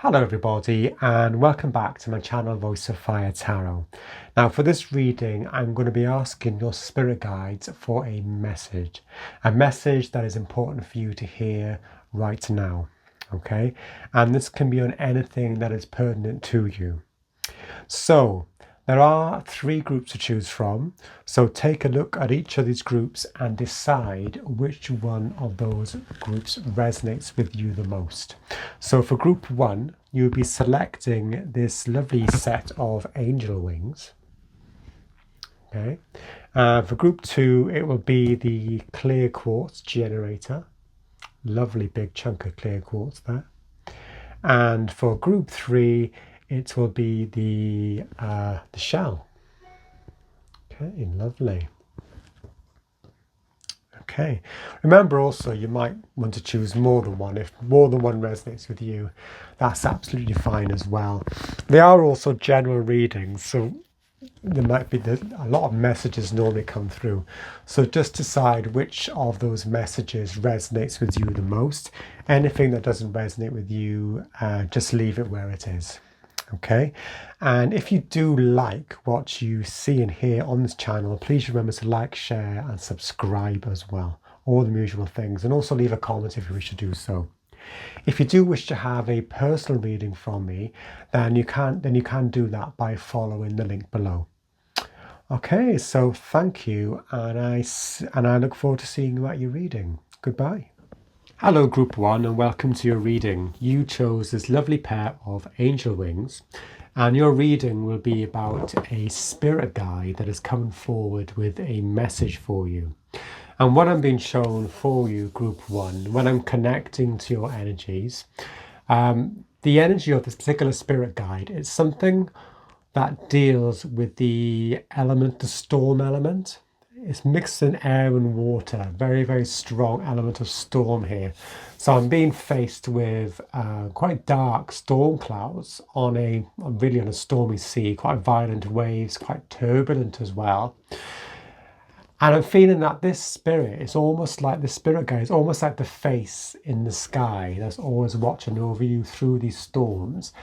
Hello everybody and welcome back to my channel Voice of Fire Tarot. Now for this reading I'm going to be asking your spirit guides for a message that is important for you to hear right now, okay? And this can be on anything that is pertinent to you. So there are 3 groups to choose from, so take a look at each of these groups and decide which one of those groups resonates with you the most. So for group 1, you'll be selecting this lovely set of angel wings. Okay. For group 2, it will be the clear quartz generator. Lovely big chunk of clear quartz there. And for group 3, it will be the shell. Okay, lovely. Okay, remember also you might want to choose more than one. If more than one resonates with you, that's absolutely fine as well. They are also general readings, so there might be a lot of messages normally come through. So just decide which of those messages resonates with you the most. Anything that doesn't resonate with you, just leave it where it is. Okay, and if you do like what you see and hear on this channel, please remember to like, share and subscribe as well, all the usual things, and also leave a comment if you wish to do so. If you do wish to have a personal reading from me, then you can do that by following the link below. Okay, so thank you, and I look forward to seeing you at your reading. Goodbye. Hello group 1 and welcome to your reading. You chose this lovely pair of angel wings and your reading will be about a spirit guide that is coming forward with a message for you. And what I'm being shown for you, group 1, when I'm connecting to your energies, the energy of this particular spirit guide is something that deals with the element, the storm element. It's mixed in air and water, very, very strong element of storm here. So I'm being faced with quite dark storm clouds on a stormy sea, quite violent waves, quite turbulent as well. And I'm feeling that this spirit is almost like the spirit guide, it's almost like the face in the sky that's always watching over you through these storms.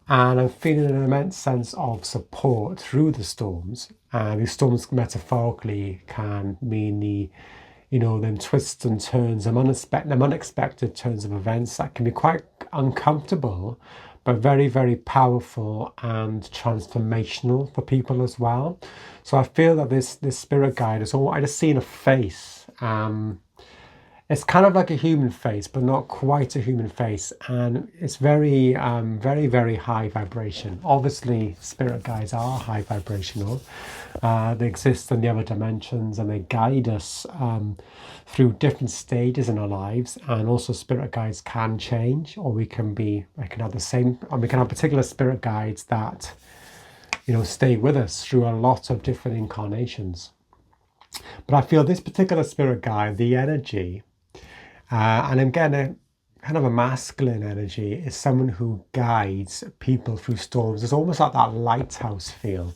And I'm feeling an immense sense of support through the storms. And these storms metaphorically can mean them twists and turns, them unexpected turns of events that can be quite uncomfortable, but very, very powerful and transformational for people as well. So I feel that this spirit guide is all, I just seen a face. It's kind of like a human face, but not quite a human face. And it's very, very, very high vibration. Obviously, spirit guides are high vibrational. They exist in the other dimensions and they guide us through different stages in our lives. And also spirit guides can change, or we can have particular spirit guides that, stay with us through a lot of different incarnations. But I feel this particular spirit guide, the energy, and I'm getting a kind of a masculine energy, is someone who guides people through storms. It's almost like that lighthouse feel.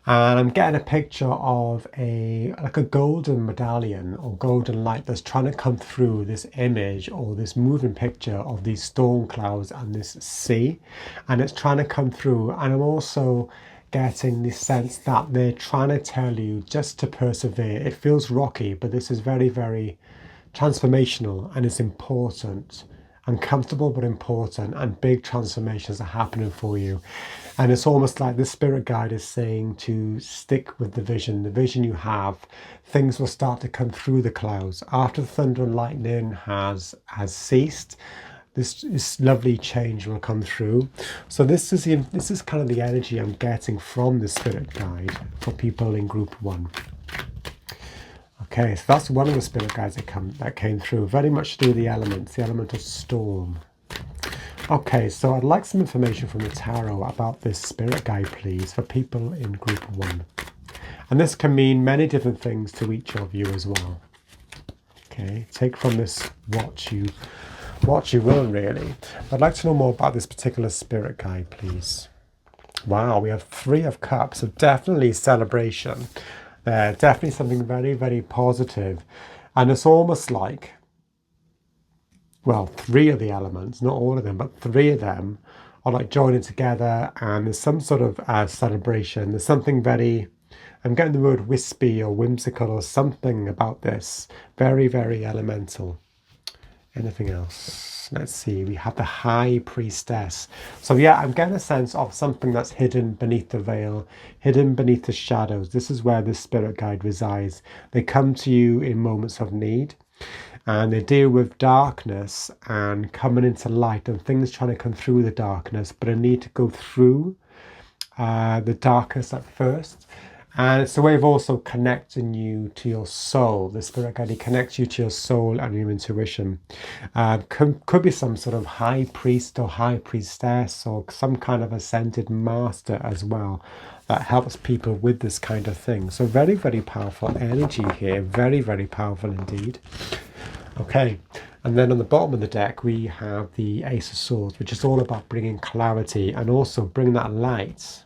And I'm getting a picture of a golden medallion or golden light that's trying to come through this image or this moving picture of these storm clouds and this sea. And it's trying to come through. And I'm also getting this sense that they're trying to tell you just to persevere. It feels rocky, but this is very, very transformational and it's important, uncomfortable but important, and big transformations are happening for you. And it's almost like the spirit guide is saying to stick with the vision you have. Things will start to come through the clouds after the thunder and lightning has ceased. This lovely change will come through. So this is kind of the energy I'm getting from the spirit guide for people in group 1. Okay, so that's one of the spirit guides that came through. Very much to do with the elements, the element of storm. Okay, so I'd like some information from the tarot about this spirit guide, please, for people in group 1. And this can mean many different things to each of you as well. Okay, take from this what you will, really. I'd like to know more about this particular spirit guide, please. Wow, we have 3 of Cups, so definitely celebration. Definitely something very, very positive. And it's almost like well, three of the elements, not all of them, but three of them are like joining together, and there's some sort of celebration. There's something very, I'm getting the word wispy or whimsical or something about this. Very, very elemental. Anything else? Let's see. We have the High Priestess. So yeah, I'm getting a sense of something that's hidden beneath the veil, hidden beneath the shadows. This is where the spirit guide resides. They come to you in moments of need, and they deal with darkness and coming into light and things trying to come through the darkness, but a need to go through the darkness at first. And it's a way of also connecting you to your soul. The spirit guide connects you to your soul and your intuition. Could be some sort of high priest or high priestess or some kind of ascended master as well that helps people with this kind of thing. So very, very powerful energy here. Very, very powerful indeed. Okay, and then on the bottom of the deck we have the Ace of Swords, which is all about bringing clarity and also bringing that light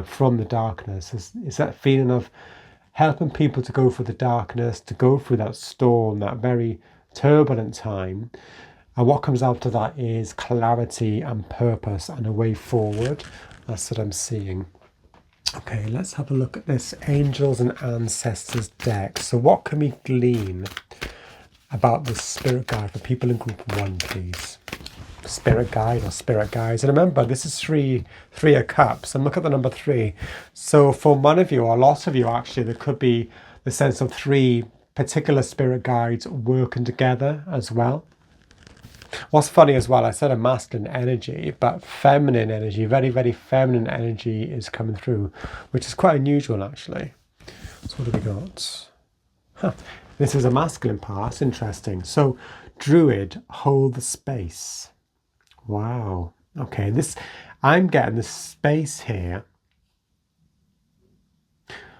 from the darkness. Is that feeling of helping people to go through the darkness, to go through that storm, that very turbulent time. And what comes out of that is clarity and purpose and a way forward. That's what I'm seeing. Okay, let's have a look at this Angels and Ancestors deck. So what can we glean about the spirit guide for people in group 1, please? Spirit guide or spirit guides. And remember, this is three of cups, and look at the number 3. So for one of you, or a lot of you actually, there could be the sense of 3 particular spirit guides working together as well. What's funny as well, I said a masculine energy, but feminine energy, very, very feminine energy is coming through, which is quite unusual actually. So what have we got? This is a masculine part. Interesting. So Druid, hold the space. Wow. Okay, I'm getting the space here.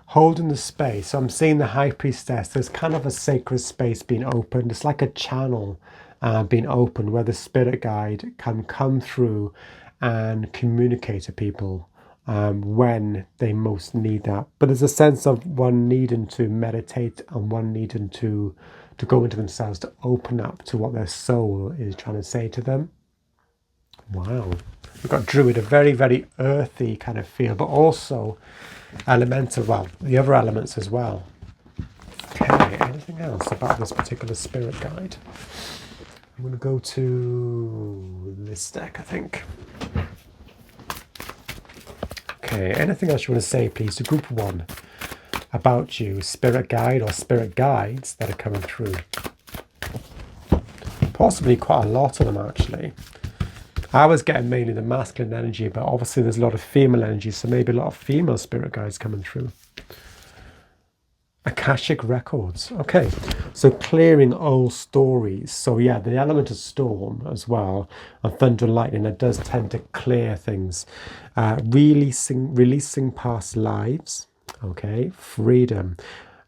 Holding the space. So I'm seeing the High Priestess. There's kind of a sacred space being opened. It's like a channel being opened where the spirit guide can come through and communicate to people when they most need that. But there's a sense of one needing to meditate and one needing to go into themselves, to open up to what their soul is trying to say to them. Wow. We've got Druid, a very, very earthy kind of feel, but also elemental, well, the other elements as well. Okay, anything else about this particular spirit guide? I'm going to go to this deck, I think. Okay, anything else you want to say, please, to group 1 about you, spirit guide or spirit guides that are coming through? Possibly quite a lot of them, actually. I was getting mainly the masculine energy, but obviously there's a lot of female energy, so maybe a lot of female spirit guides coming through. Akashic records. Okay, so clearing old stories. So yeah, the element of storm as well, and thunder and lightning, that does tend to clear things. Releasing past lives. Okay, freedom.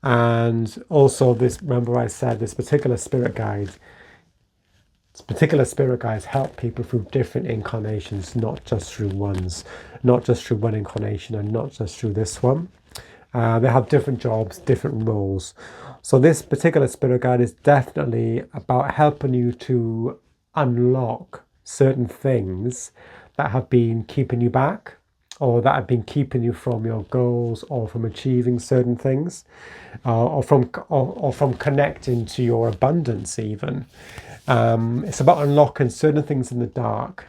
And also this, remember I said this particular spirit guide, help people through different incarnations, not just through one incarnation and not just through this one. They have different jobs, different roles. So this particular spirit guide is definitely about helping you to unlock certain things that have been keeping you back, or that have been keeping you from your goals, or from achieving certain things, or from connecting to your abundance even. It's about unlocking certain things in the dark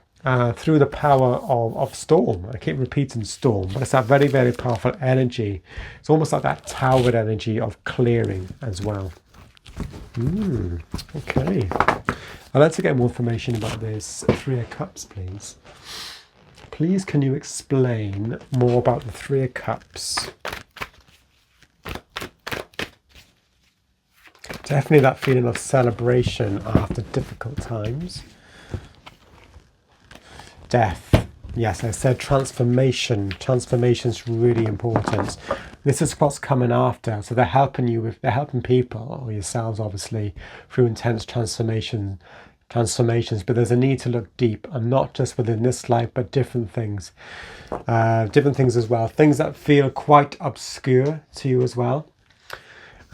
through the power of storm. I keep repeating storm, but it's that very, very powerful energy. It's almost like that towered energy of clearing as well. Okay. I'd like to get more information about this 3 of Cups, please. Please, can you explain more about the 3 of Cups? Definitely that feeling of celebration after difficult times. Death. Yes, I said transformation. Transformation is really important. This is what's coming after. So they're helping people, or yourselves obviously, through intense transformations. But there's a need to look deep, and not just within this life, but different things as well. Things that feel quite obscure to you as well.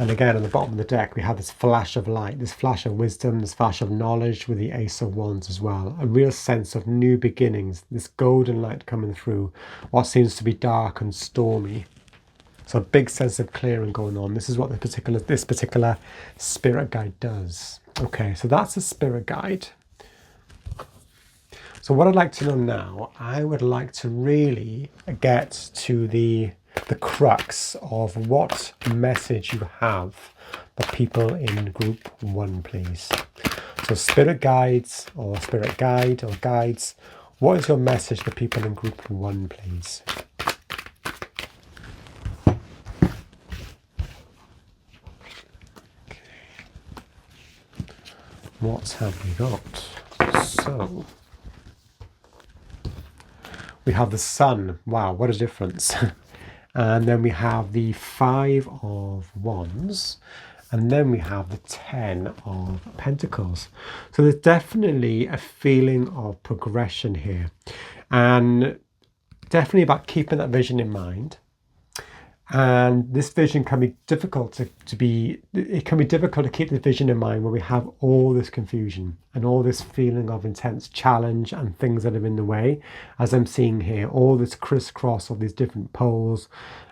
And again, on the bottom of the deck, we have this flash of light, this flash of wisdom, this flash of knowledge with the Ace of Wands as well. A real sense of new beginnings, this golden light coming through what seems to be dark and stormy. So a big sense of clearing going on. This is what this particular spirit guide does. Okay, so that's the spirit guide. So what I'd like to know now, I would like to really get to the crux of what message you have for people in group 1, please. So spirit guides or spirit guide or guides, what is your message for people in group 1, please? What have we got? So we have the Sun. Wow, what a difference. And then we have the 5 of Wands. And then we have the 10 of Pentacles. So there's definitely a feeling of progression here. And definitely about keeping that vision in mind. And this vision can be difficult it can be difficult to keep the vision in mind when we have all this confusion and all this feeling of intense challenge and things that are in the way, as I'm seeing here, all this crisscross of these different poles,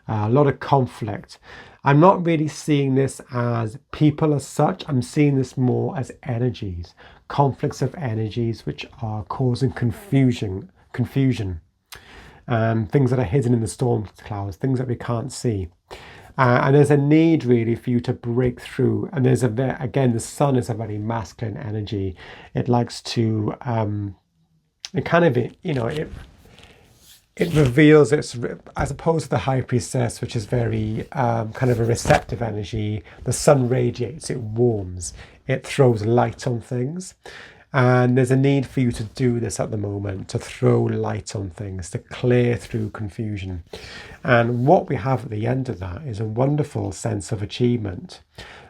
a lot of conflict. I'm not really seeing this as people as such. I'm seeing this more as energies, conflicts of energies which are causing confusion. Things that are hidden in the storm clouds, things that we can't see. And there's a need really for you to break through. And there's again, the Sun is a very masculine energy. It likes to, it kind of, it reveals its, as opposed to the High Priestess, which is very kind of a receptive energy. The Sun radiates, it warms, it throws light on things. And there's a need for you to do this at the moment, to throw light on things, to clear through confusion. And what we have at the end of that is a wonderful sense of achievement,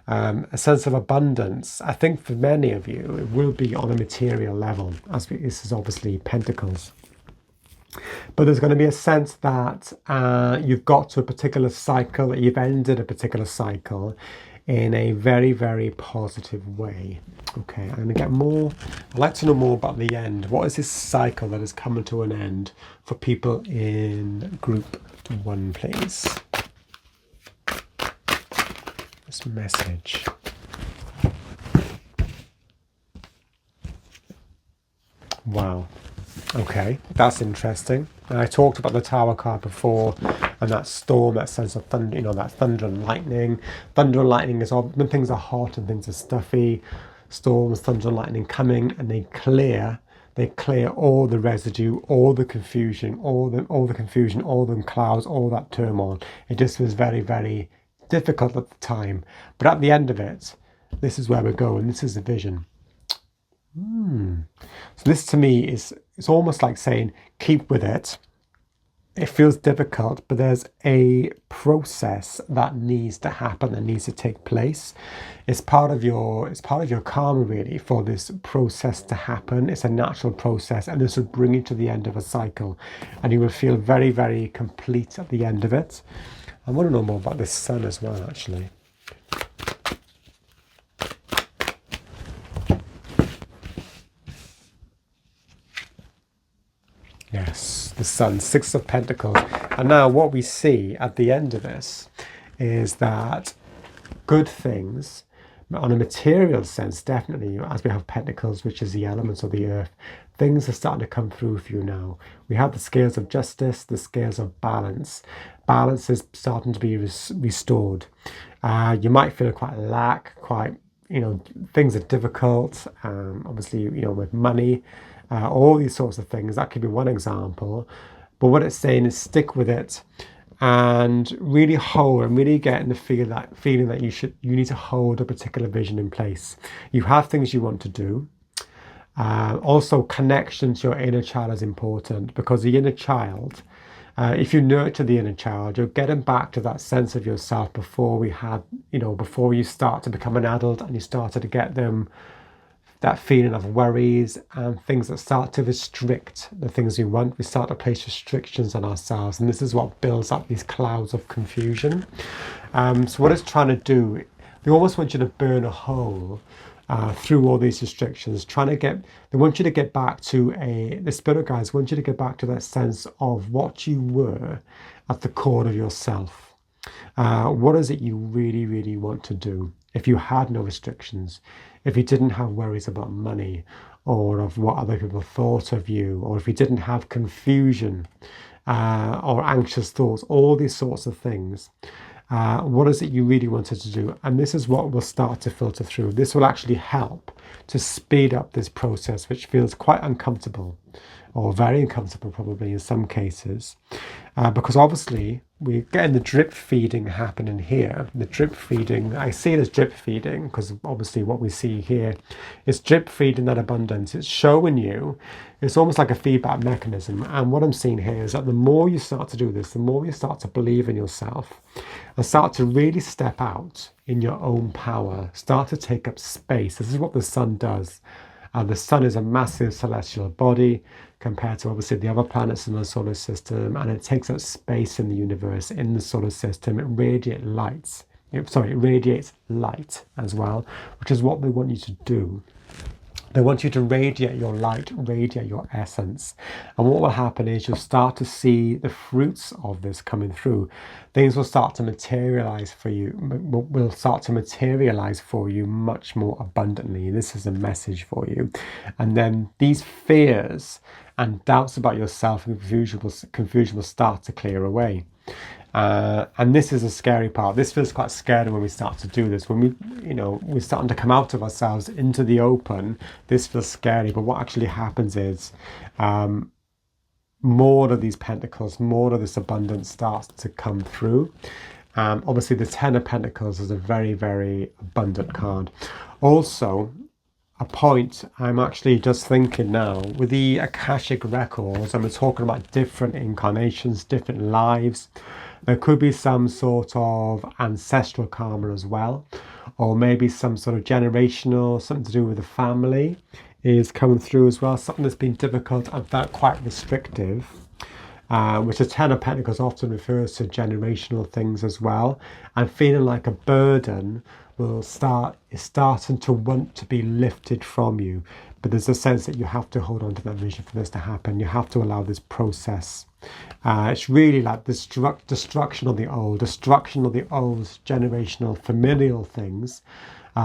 a sense of abundance. I think for many of you, it will be on a material level, this is obviously Pentacles. But there's going to be a sense that you've got to a particular cycle, that you've ended a particular cycle in a very, very positive way. Okay, I'm going to get more. I'd like to know more about the end. What is this cycle that is coming to an end for people in group 1, please? This message. Wow. Okay, that's interesting. And I talked about the Tower card before, and that storm, that sense of thunder, that thunder and lightning. Thunder and lightning is when things are hot and things are stuffy. Storms, thunder and lightning coming, and they clear all the residue, all the confusion, all the clouds, all that turmoil. It just was very, very difficult at the time. But at the end of it, this is where we're going. This is the vision. So this to me it's almost like saying, keep with it. It feels difficult, but there's a process that needs to happen, that needs to take place. It's part of your karma really for this process to happen. It's a natural process, and this will bring you to the end of a cycle, and you will feel very, very complete at the end of it. I want to know more about this Sun as well, actually. Yes, the Sun, 6 of Pentacles. And now what we see at the end of this is that good things, on a material sense, definitely, as we have Pentacles, which is the elements of the earth, things are starting to come through for you now. We have the scales of justice, the scales of balance. Balance is starting to be restored. You might feel quite things are difficult, obviously, with money. All these sorts of things. That could be one example. But what it's saying is stick with it and really hold and really get in the feeling that you need to hold a particular vision in place. You have things you want to do. Also, connection to your inner child is important, because the inner child, if you nurture the inner child, you're getting back to that sense of yourself before you start to become an adult and you started to get them that feeling of worries and things that start to restrict the things we want. We start to place restrictions on ourselves, and this is what builds up these clouds of confusion. So what it's trying to do, they almost want you to burn a hole through all these restrictions, they want you to get back to the spirit guides want you to get back to that sense of what you were at the core of yourself. What is it you really, really want to do? If you had no restrictions, if you didn't have worries about money or of what other people thought of you, or if you didn't have confusion or anxious thoughts, all these sorts of things, what is it you really wanted to do? And this is what will start to filter through. This will actually help to speed up this process, which feels quite uncomfortable, or very uncomfortable probably in some cases, because obviously we're getting the drip feeding happening here. The drip feeding, I see it as drip feeding because obviously what we see here is drip feeding that abundance. It's showing you, it's almost like a feedback mechanism. And what I'm seeing here is that the more you start to do this, the more you start to believe in yourself and start to really step out in your own power, start to take up space. This is what the sun does. The sun is a massive celestial body compared to obviously the other planets in the solar system, and it takes up space in the universe, in the solar system. It radiates light as well, which is what they want you to do. They want you to radiate your light, radiate your essence. And what will happen is you'll start to see the fruits of this coming through. Things will start to materialize for you, much more abundantly. This is a message for you. And then these fears and doubts about yourself and confusion will start to clear away. And this is a scary part. This feels quite scary when we start to do this. When we're starting to come out of ourselves into the open, this feels scary. But what actually happens is more of these pentacles, more of this abundance starts to come through. Obviously, the Ten of Pentacles is a very, very abundant card. Also, a point I'm actually just thinking now with the Akashic records, and we're talking about different incarnations, different lives. There could be some sort of ancestral karma as well, or maybe some sort of generational, something to do with the family is coming through as well, something that's been difficult and felt quite restrictive, which the Ten of Pentacles often refers to generational things as well, and feeling like a burden is starting to want to be lifted from you. But there's a sense that you have to hold on to that vision for this to happen. You have to allow this process. It's really like destruction of the old generational familial things,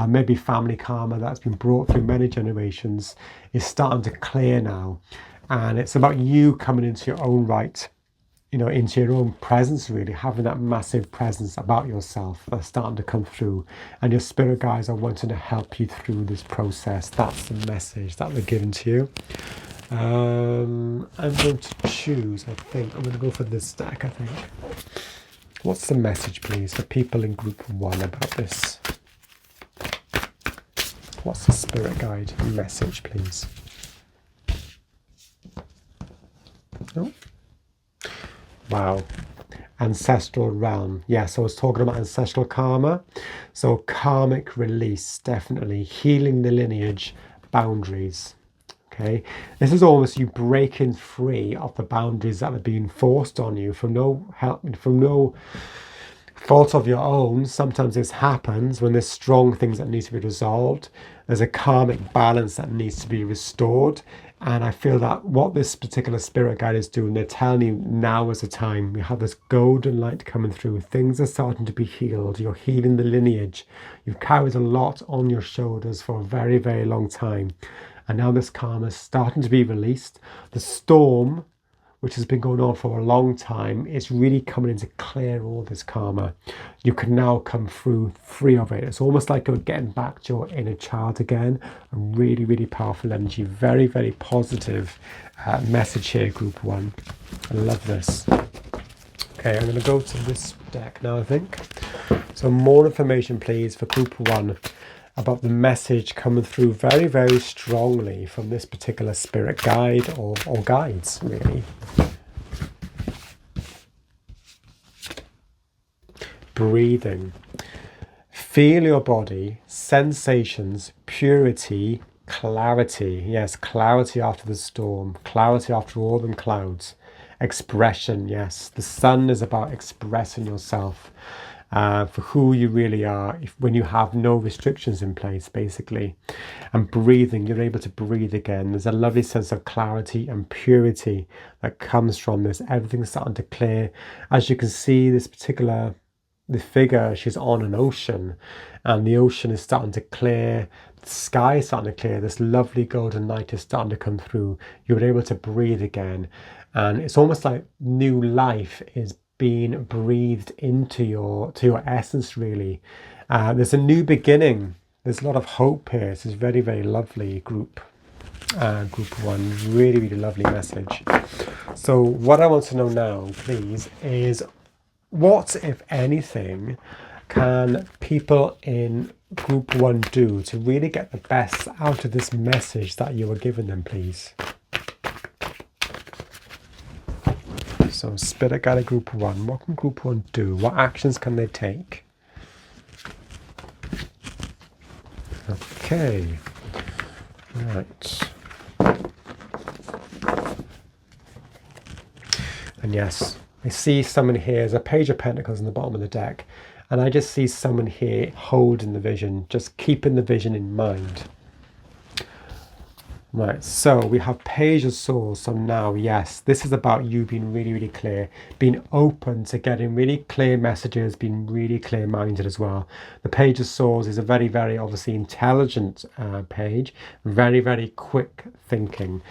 maybe family karma that's been brought through many generations is starting to clear now. And it's about you coming into your own right, into your own presence, really, having that massive presence about yourself that's starting to come through. And your spirit guides are wanting to help you through this process. That's the message that they're giving to you. I'm going to choose, I'm going to go for this stack, I think. What's the message, please, for people in group 1 about this? What's the spirit guide message, please? Oh. Wow. Ancestral realm. Yes, I was talking about ancestral karma. So karmic release, definitely. Healing the lineage, boundaries. Okay. This is almost you breaking free of the boundaries that are being forced on you from no help, from no fault of your own. Sometimes this happens when there's strong things that need to be resolved. There's a karmic balance that needs to be restored. And I feel that what this particular spirit guide is doing, they're telling you now is the time. We have this golden light coming through. Things are starting to be healed. You're healing the lineage. You've carried a lot on your shoulders for a very, very long time. And now this karma is starting to be released. The storm, which has been going on for a long time, is really coming in to clear all this karma. You can now come through free of it. It's almost like you're getting back to your inner child again. A really, really powerful energy. Very, very positive message here, group 1. I love this. Okay, I'm going to go to this deck now, I think. So more information, please, for group 1 about the message coming through very, very strongly from this particular spirit guide or guides, really. Breathing. Feel your body, sensations, purity, Clarity. Yes, clarity after the storm. Clarity after all them clouds. Expression. Yes, the sun is about expressing yourself for who you really are when you have no restrictions in place, basically. And breathing, you're able to breathe again. There's a lovely sense of clarity and purity that comes from this. Everything's starting to clear. As you can see, the figure, she's on an ocean, and the ocean is starting to clear. The sky is starting to clear. This lovely golden light is starting to come through. You're able to breathe again, and it's almost like new life is being breathed into your essence, really. There's a new beginning. There's a lot of hope here. This is very, very lovely group one. Really, really lovely message. So what I want to know now, please, is what, if anything, can people in group one do to really get the best out of this message that you are giving them, please? So Spirit Guide Group 1, what can Group 1 do? What actions can they take? Okay, right. And yes, I see someone here, there's a Page of Pentacles in the bottom of the deck, and I just see someone here holding the vision, just keeping the vision in mind. Right, so we have Page of Swords. So now, yes, this is about you being really, really clear, being open to getting really clear messages, being really clear-minded as well. The Page of Swords is a very, very obviously intelligent page, very, very quick thinking.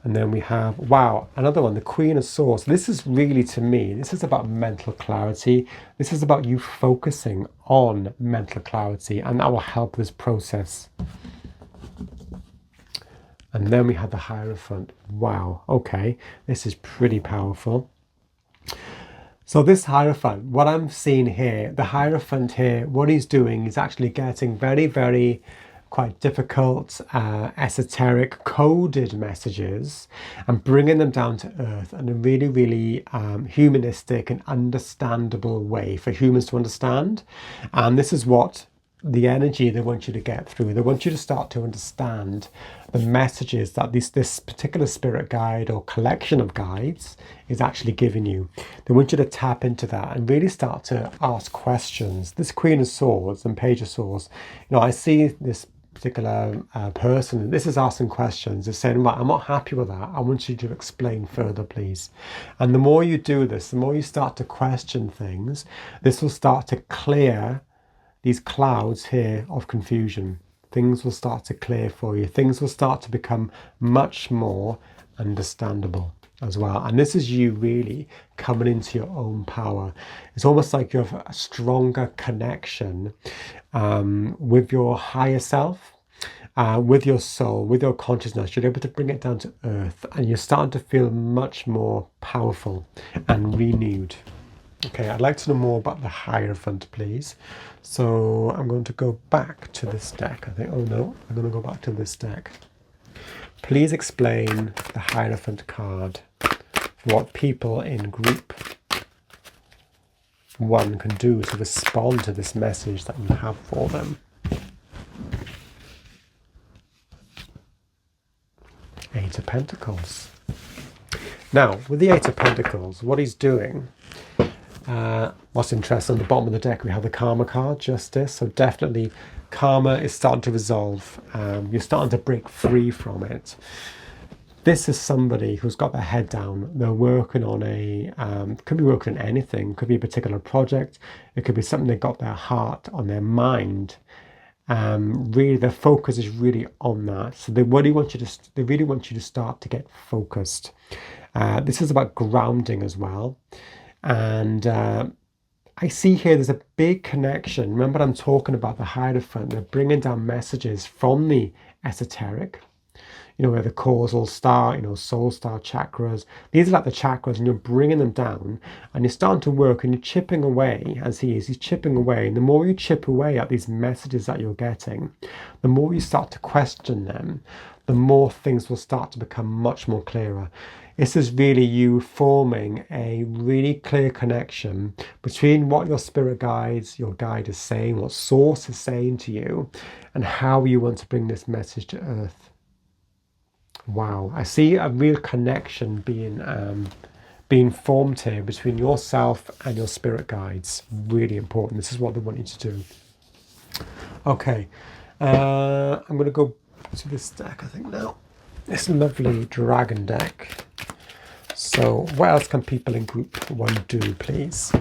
And then we have, wow, another one, the Queen of Swords. This is really, to me, this is about mental clarity. This is about you focusing on mental clarity, and that will help this process. And then we have the Hierophant. Wow, okay, this is pretty powerful. So this Hierophant, what I'm seeing here, the Hierophant here, what he's doing is actually getting very, very quite difficult, esoteric, coded messages and bringing them down to earth in a really, really humanistic and understandable way for humans to understand. And this is what the energy they want you to get through. They want you to start to understand the messages that this particular spirit guide or collection of guides is actually giving you. They want you to tap into that and really start to ask questions. This Queen of Swords and Page of Swords, you know, I see this particular person, this is asking questions. They're saying, right, I'm not happy with that. I want you to explain further, please. And the more you do this, the more you start to question things, this will start to clear these clouds here of confusion. Things will start to clear for you. Things will start to become much more understandable as well. And this is you really coming into your own power. It's almost like you have a stronger connection with your higher self, with your soul, with your consciousness. You're able to bring it down to earth, and you're starting to feel much more powerful and renewed. Okay, I'd like to know more about the Hierophant, please. So I'm going to go back to this deck. I think, oh no, I'm going to go back to this deck. Please explain the Hierophant card for what people in group 1 can do to respond to this message that you have for them. Eight of Pentacles. Now, with the Eight of Pentacles, what he's doing, what's interesting, on the bottom of the deck we have the Karma card, Justice. So definitely karma is starting to resolve. You're starting to break free from it. This is somebody who's got their head down. They're working on could be working on anything. Could be a particular project. It could be something they've got their heart on, their mind. Really, their focus is really on that. So they really want you to start to get focused. This is about grounding as well. And I see here there's a big connection. Remember, I'm talking about the Hierophant. They're bringing down messages from the esoteric. where the causal star, soul star chakras. These are like the chakras, and you're bringing them down, and you're starting to work, and you're chipping away, as he's chipping away. And the more you chip away at these messages that you're getting, the more you start to question them, the more things will start to become much more clearer. This is really you forming a really clear connection between what your spirit guides, your guide is saying, what source is saying to you, and how you want to bring this message to earth. Wow, I see a real connection being formed here between yourself and your spirit guides. Really important. This is what they want you to do. Okay, I'm going to go to this deck, I think, now. This lovely dragon deck. So what else can people in group 1 do, please,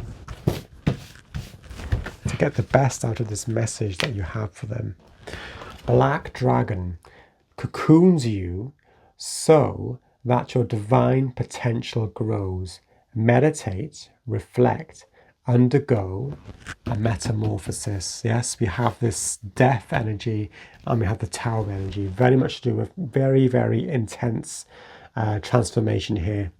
to get the best out of this message that you have for them? Black dragon cocoons you so that your divine potential grows. Meditate, reflect, undergo a metamorphosis. Yes, we have this death energy and we have the tower energy, very much to do with very, very intense transformation here.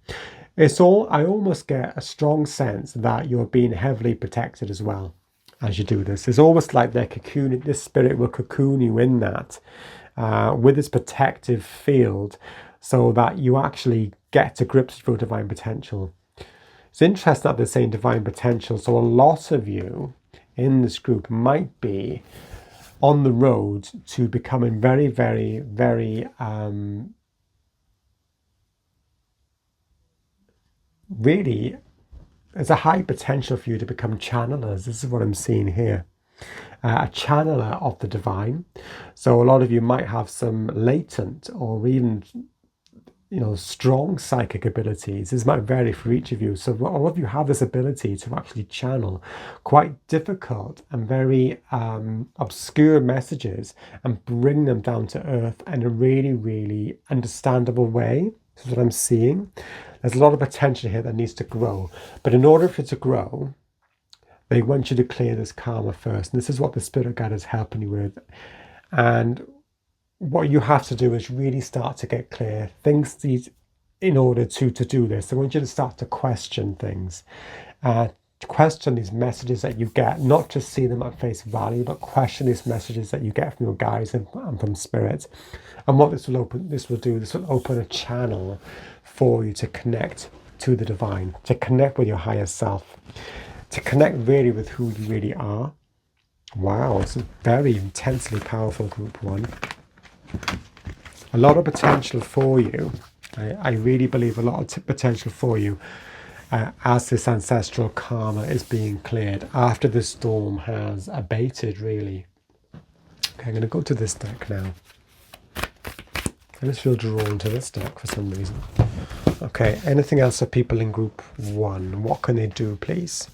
I almost get a strong sense that you're being heavily protected as well as you do this. It's almost like they're cocooning, this spirit will cocoon you in that with this protective field, so that you actually get to grips with your divine potential. It's interesting that they're saying divine potential, so a lot of you in this group might be on the road to becoming very, very, very really, there's a high potential for you to become channelers. This is what I'm seeing here. A channeler of the divine. So a lot of you might have some latent or even strong psychic abilities. This might vary for each of you. So a lot of you have this ability to actually channel quite difficult and very obscure messages and bring them down to earth in a really, really understandable way. This is what I'm seeing. There's a lot of potential here that needs to grow. But in order for it to grow, they want you to clear this karma first. And this is what the spirit guide is helping you with. And what you have to do is really start to get clear things in order to do this. I want you to start to question things. Question these messages that you get, not just see them at face value, but question these messages that you get from your guides and from spirit. And what this will open a channel for you to connect to the divine, to connect with your higher self, to connect really with who you really are. Wow, it's a very intensely powerful group 1. A lot of potential for you. I really believe a lot of potential for you as this ancestral karma is being cleared after the storm has abated, really. Okay, I'm going to go to this deck now. I just feel drawn to this deck for some reason. Okay, anything else for people in group 1? What can they do, please?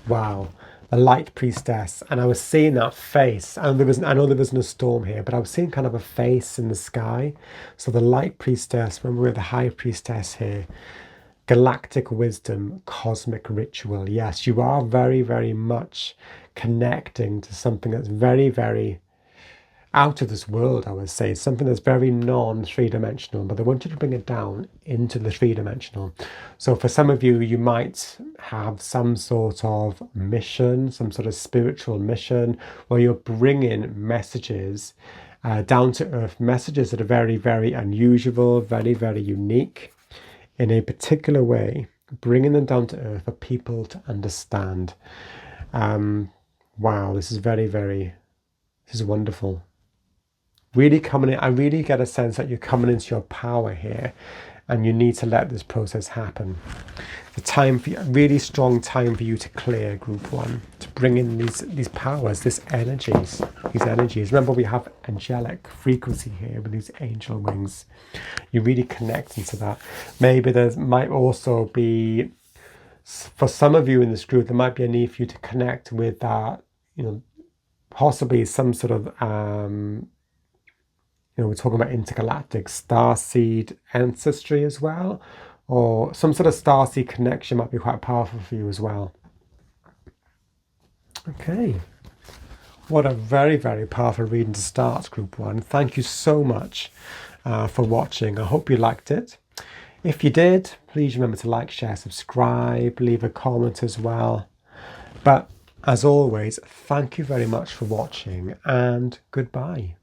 Wow, the light priestess. And I was seeing that face. I know there was no storm here, but I was seeing kind of a face in the sky. So the light priestess, when we're the high priestess here, galactic wisdom, cosmic ritual. Yes, you are very, very much connecting to something that's very, very out of this world, I would say. Something that's very non-three-dimensional, but they want you to bring it down into the three-dimensional. So for some of you, you might have some sort of mission, some sort of spiritual mission, where you're bringing messages down to earth, messages that are very, very unusual, very, very unique, in a particular way, bringing them down to earth for people to understand. Wow, this is very, very, this is wonderful. Really coming in, I really get a sense that you're coming into your power here, and you need to let this process happen. The time for you, a really strong time for you to clear group 1, to bring in these powers, these energies. Remember, we have angelic frequency here with these angel wings. You really connect into that. Maybe there might also be, for some of you in this group, there might be a need for you to connect with that, possibly some sort of we're talking about intergalactic starseed ancestry as well, or some sort of starseed connection might be quite powerful for you as well. Okay, What a very, very powerful reading to start, Group 1. Thank you so much for watching. I hope you liked it. If you did, please remember to like, share, subscribe, leave a comment as well. But as always, thank you very much for watching and goodbye.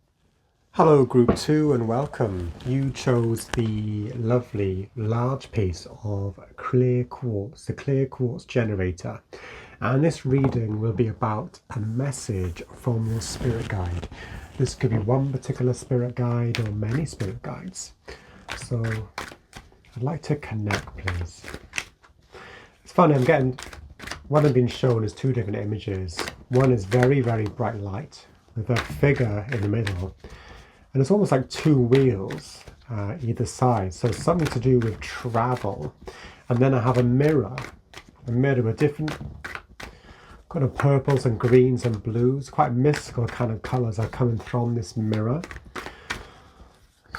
Hello Group 2 and welcome. You chose the lovely large piece of clear quartz, the clear quartz generator. And this reading will be about a message from your spirit guide. This could be one particular spirit guide or many spirit guides. So I'd like to connect, please. It's funny, what I'm being shown is two different images. One is very, very bright light with a figure in the middle. And it's almost like two wheels either side. So something to do with travel. And then I have a mirror with different kind of purples and greens and blues. Quite mystical kind of colours are coming from this mirror.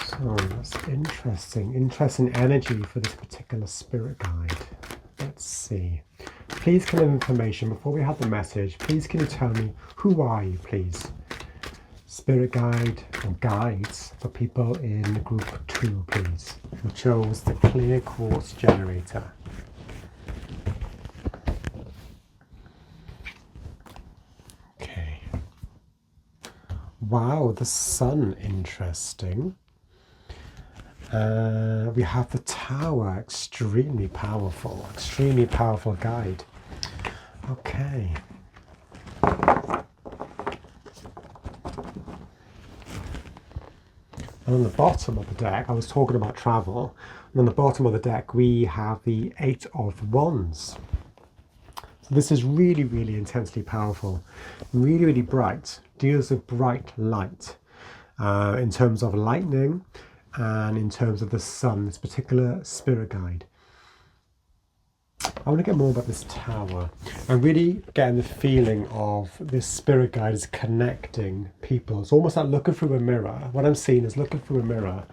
So that's interesting. Interesting energy for this particular spirit guide. Let's see. Please, can information before we have the message. Please, can you tell me who are you, please? Spirit guide or guides for people in Group 2, please, who chose the clear quartz generator. Okay. Wow, the sun, interesting. We have the tower, extremely powerful guide. Okay. And on the bottom of the deck, I was talking about travel, and on the bottom of the deck we have the 8 of Wands. So this is really, really intensely powerful, really, really bright, deals with bright light in terms of lightning and in terms of the sun, this particular spirit guide. I want to get more about this tower. I'm really getting the feeling of this spirit guide is connecting people. It's almost like looking through a mirror. What I'm seeing is looking through a mirror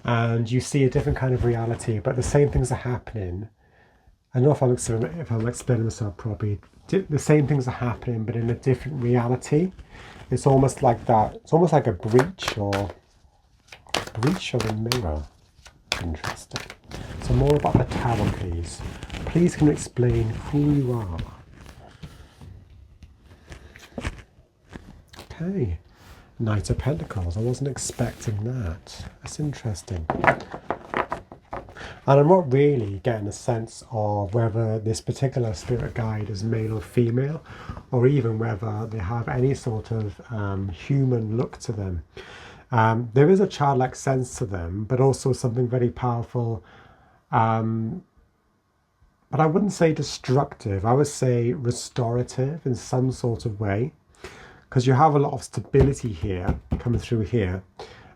and you see a different kind of reality, but the same things are happening. I don't know if I'm explaining myself properly. The same things are happening, but in a different reality. It's almost like that. It's almost like a breach of a mirror. Interesting. So more about the tower, please. Please can you explain who you are? Okay. Knight of Pentacles. I wasn't expecting that. That's interesting. And I'm not really getting a sense of whether this particular spirit guide is male or female, or even whether they have any sort of human look to them. There is a childlike sense to them, but also something very powerful. But I wouldn't say destructive. I would say restorative in some sort of way, because you have a lot of stability here, coming through here.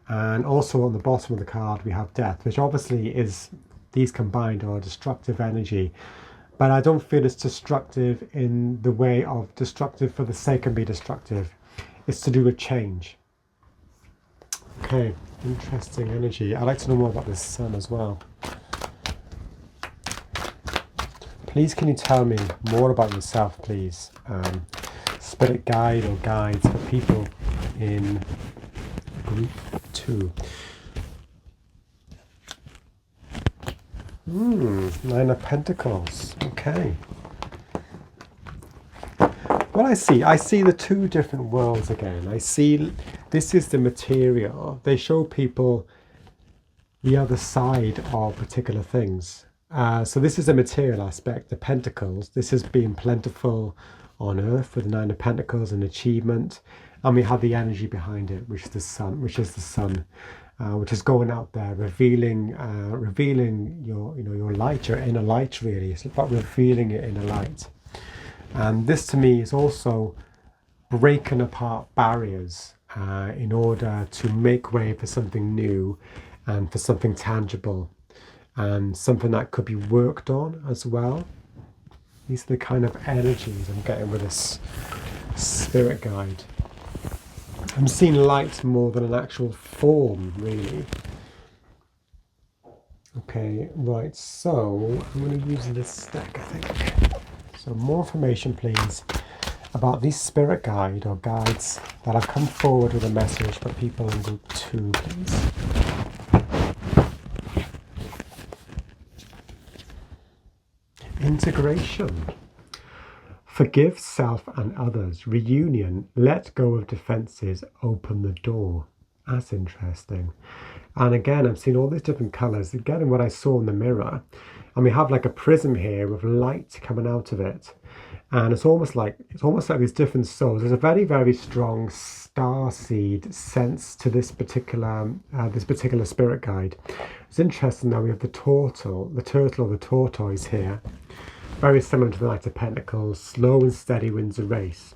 And also on the bottom of the card, we have death, which obviously is, these combined are destructive energy. But I don't feel it's destructive in the way of destructive for the sake of being destructive. It's to do with change. Okay, interesting energy. I'd like to know more about this sun as well. Please can you tell me more about yourself, please? Spirit guide or guides for people in Group 2. 9 of Pentacles. Okay. What I see the two different worlds again. I see this is the material. They show people the other side of particular things. So this is the material aspect, the Pentacles. This is being plentiful on Earth with the 9 of Pentacles and achievement. And we have the energy behind it, which is the sun, which is going out there, revealing your light, your inner light, really. It's about revealing your inner light. And this to me is also breaking apart barriers in order to make way for something new and for something tangible and something that could be worked on as well. These are the kind of energies I'm getting with this spirit guide. I'm seeing light more than an actual form, really. Okay, right, so I'm going to use this deck, I think. So more information, please, about these spirit guide or guides that have come forward with a message for people in group 2, please. Integration. Forgive self and others. Reunion. Let go of defenses. Open the door. That's interesting. And again, I'm seeing all these different colours. Again, what I saw in the mirror. And we have like a prism here with light coming out of it. And it's almost like these different souls. There's a very, very strong starseed sense to this particular spirit guide. It's interesting now we have the turtle or the tortoise here. Very similar to the Knight of Pentacles, slow and steady wins a race.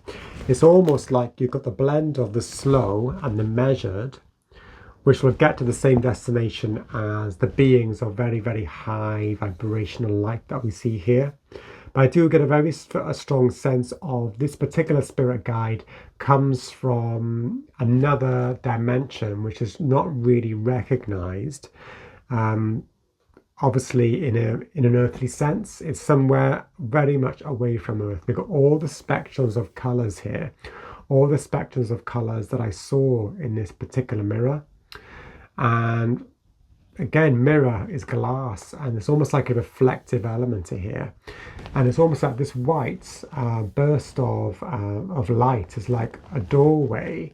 It's almost like you've got the blend of the slow and the measured, which will get to the same destination as the beings of very, very high vibrational light that we see here. But I do get a strong sense of this particular spirit guide comes from another dimension, which is not really recognized. Obviously, in an earthly sense, it's somewhere very much away from Earth. We've got all the spectrums of colours here, all the spectrums of colours that I saw in this particular mirror. And again, mirror is glass, and it's almost like a reflective element here. And it's almost like this white burst of light is like a doorway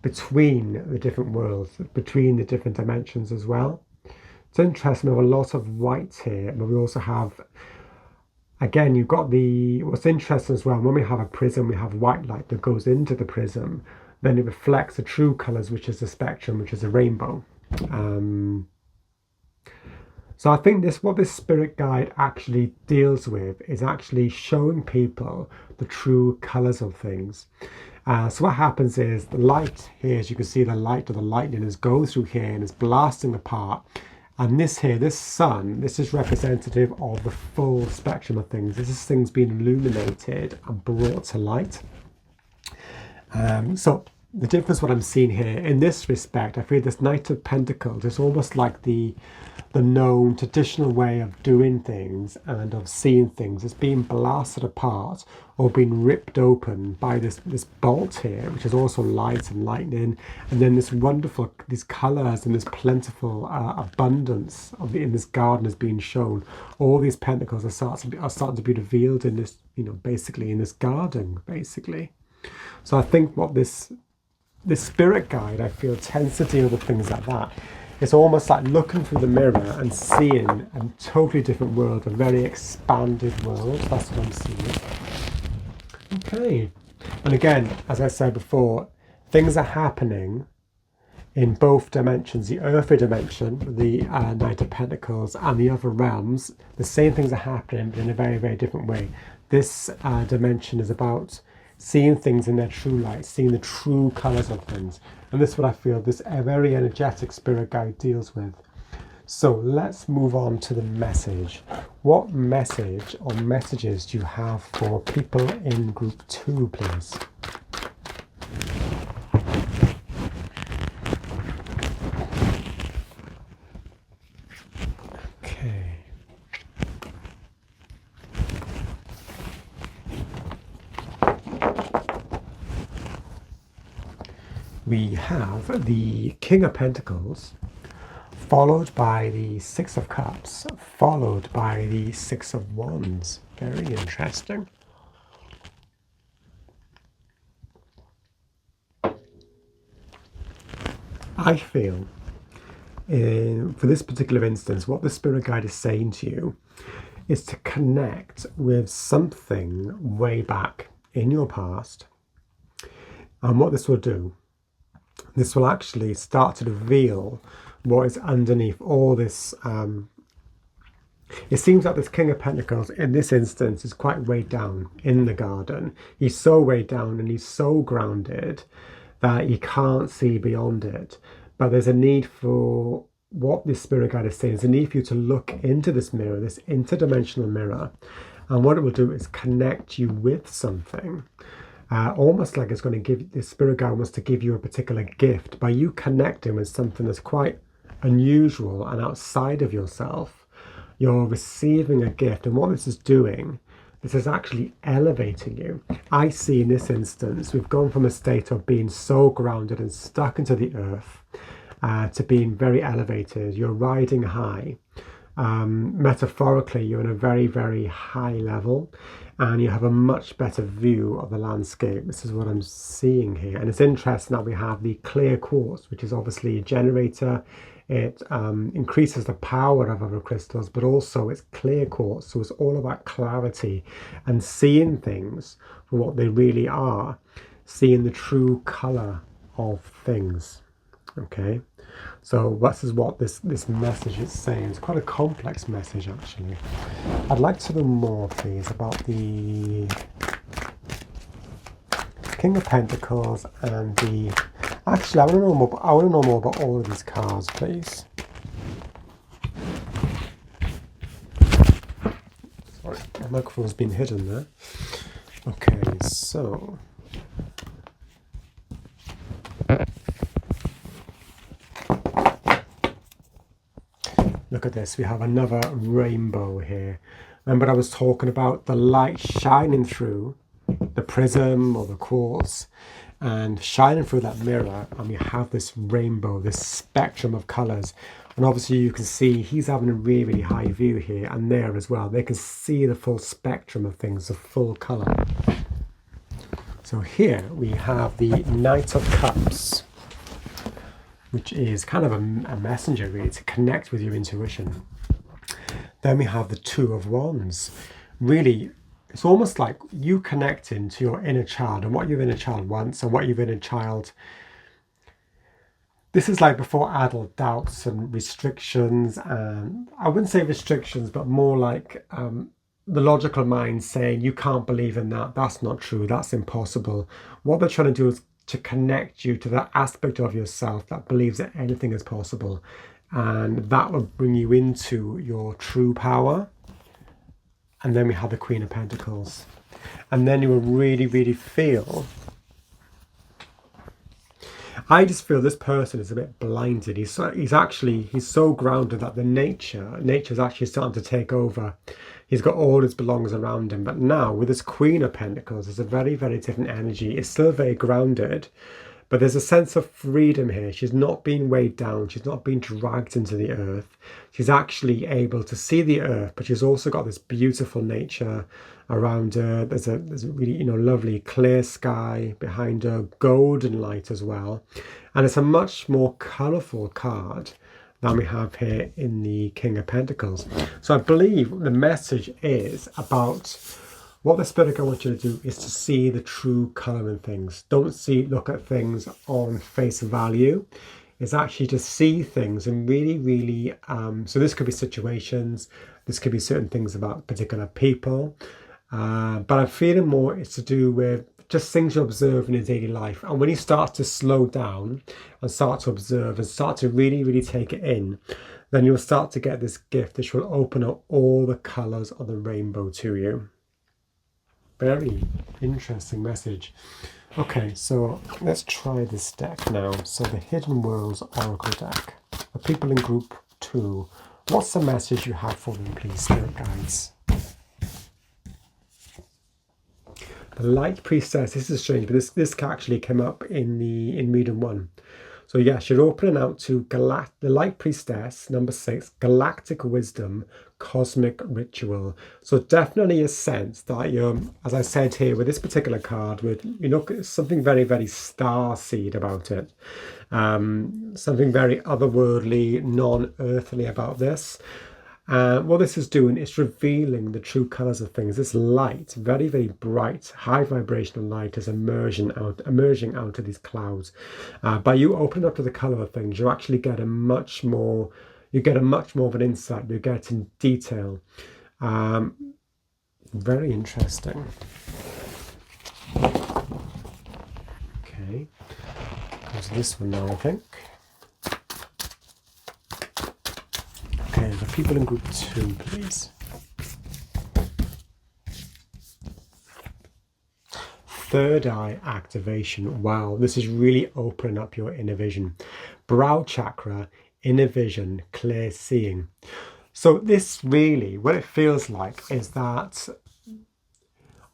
between the different worlds, between the different dimensions as well. It's interesting, we have a lot of white here, but we also have, again, you've got what's interesting as well, when we have a prism, we have white light that goes into the prism, then it reflects the true colours, which is the spectrum, which is a rainbow. So I think what this spirit guide actually deals with is actually showing people the true colours of things. So what happens is the light here, as you can see, the light of the lightning is going through here and is blasting apart. And this sun, this is representative of the full spectrum of things. This is things being illuminated and brought to light. So the difference, what I'm seeing here, in this respect, I feel this Knight of Pentacles is almost like the known traditional way of doing things and of seeing things. It's being blasted apart or being ripped open by this bolt here, which is also light and lightning, and then these colours and this plentiful abundance in this garden is being shown. All these pentacles are starting to be revealed in this, basically in this garden, basically. So I think what this spirit guide, I feel, tends to deal with things like that. It's almost like looking through the mirror and seeing a totally different world, a very expanded world. That's what I'm seeing. Okay. And again, as I said before, things are happening in both dimensions, the earthly dimension, the Knight of Pentacles, and the other realms. The same things are happening, but in a very, very different way. This dimension is about seeing things in their true light, seeing the true colours of things. And this is what I feel this very energetic spirit guide deals with. So let's move on to the message. What message or messages do you have for people in group 2, please? Okay. We have the King of Pentacles, followed by the Six of Cups, followed by the Six of Wands. Very interesting. I feel, for this particular instance, what the spirit guide is saying to you is to connect with something way back in your past. And what this will do, this will actually start to reveal what is underneath all this. It seems like this King of Pentacles in this instance is quite weighed down in the garden. He's so weighed down and he's so grounded that you can't see beyond it. But there's a need for what this spirit guide is saying. There's a need for you to look into this mirror, this interdimensional mirror. And what it will do is connect you with something. Almost like it's going to give, this spirit guide wants to give you a particular gift. By you connecting with something that's quite unusual and outside of yourself, you're receiving a gift. And what this is doing, This is actually elevating you. I see in this instance, we've gone from a state of being so grounded and stuck into the earth to being very elevated. You're riding high. Metaphorically, you're in a very, very high level and you have a much better view of the landscape. This is what I'm seeing here. And it's interesting that we have the clear quartz, which is obviously a generator. It increases the power of other crystals, but also it's clear quartz. So it's all about clarity and seeing things for what they really are, seeing the true color of things. Okay, so this is what this message is saying. It's quite a complex message, actually. I'd like to know more, please, about the King of Pentacles and the... Actually, I want to know more about all of these cards, please. Sorry, my microphone's been hidden there. Okay, so... Look at this, we have another rainbow here. Remember I was talking about the light shining through the prism or the quartz and shining through that mirror, and we have this rainbow, this spectrum of colours. And obviously you can see he's having a really, really high view here, and there as well. They can see the full spectrum of things, the full colour. So here we have the Knight of Cups, which is kind of a messenger really to connect with your intuition. Then we have the Two of Wands. Really, it's almost like you connecting to your inner child and what your inner child wants and what your inner child... This is like before adult doubts and restrictions, and I wouldn't say restrictions, but more like the logical mind saying you can't believe in that, that's not true, that's impossible. What they're trying to do is to connect you to that aspect of yourself that believes that anything is possible, and that will bring you into your true power. And then we have the Queen of Pentacles, and then you will really, really feel... I just feel this person is a bit blinded. He's so grounded that the nature's actually starting to take over. He's got all his belongings around him, but now with this Queen of Pentacles, there's a very, very different energy. It's still very grounded, but there's a sense of freedom here. She's not being weighed down. She's not being dragged into the earth. She's actually able to see the earth, but she's also got this beautiful nature around her. There's a really, lovely clear sky behind her, golden light as well. And it's a much more colourful card than we have here in the King of Pentacles. So I believe the message is about what the Spirit Guide wants you to do is to see the true colour in things. Don't look at things on face value. It's actually to see things and really, really... so this could be situations, this could be certain things about particular people. But I'm feeling more it's to do with just things you observe in your daily life. And when you start to slow down and start to observe and start to really, really take it in, then you'll start to get this gift which will open up all the colours of the rainbow to you. Very interesting message. Okay, so let's try this deck now. So the Hidden Worlds Oracle deck. The people in group 2. What's the message you have for them, please, Spirit Guides? The Light Priestess. This is strange, but this actually came up in reading 1. So yes, you're opening out to the Light Priestess, number 6, Galactic Wisdom, Cosmic Ritual. So definitely a sense that you're, as I said here, with this particular card, with something very, very Starseed about it. Something very otherworldly, non-earthly about this. What this is doing is revealing the true colours of things. This light, very, very bright, high vibrational light, is emerging out of these clouds. By you opening up to the colour of things, you actually get a much more of an insight. You get in detail. Very interesting. Okay, comes this one now, I think. Okay, the people in group 2, please. Third eye activation. Wow, this is really opening up your inner vision. Brow chakra, inner vision, clear seeing. So this really, what it feels like is that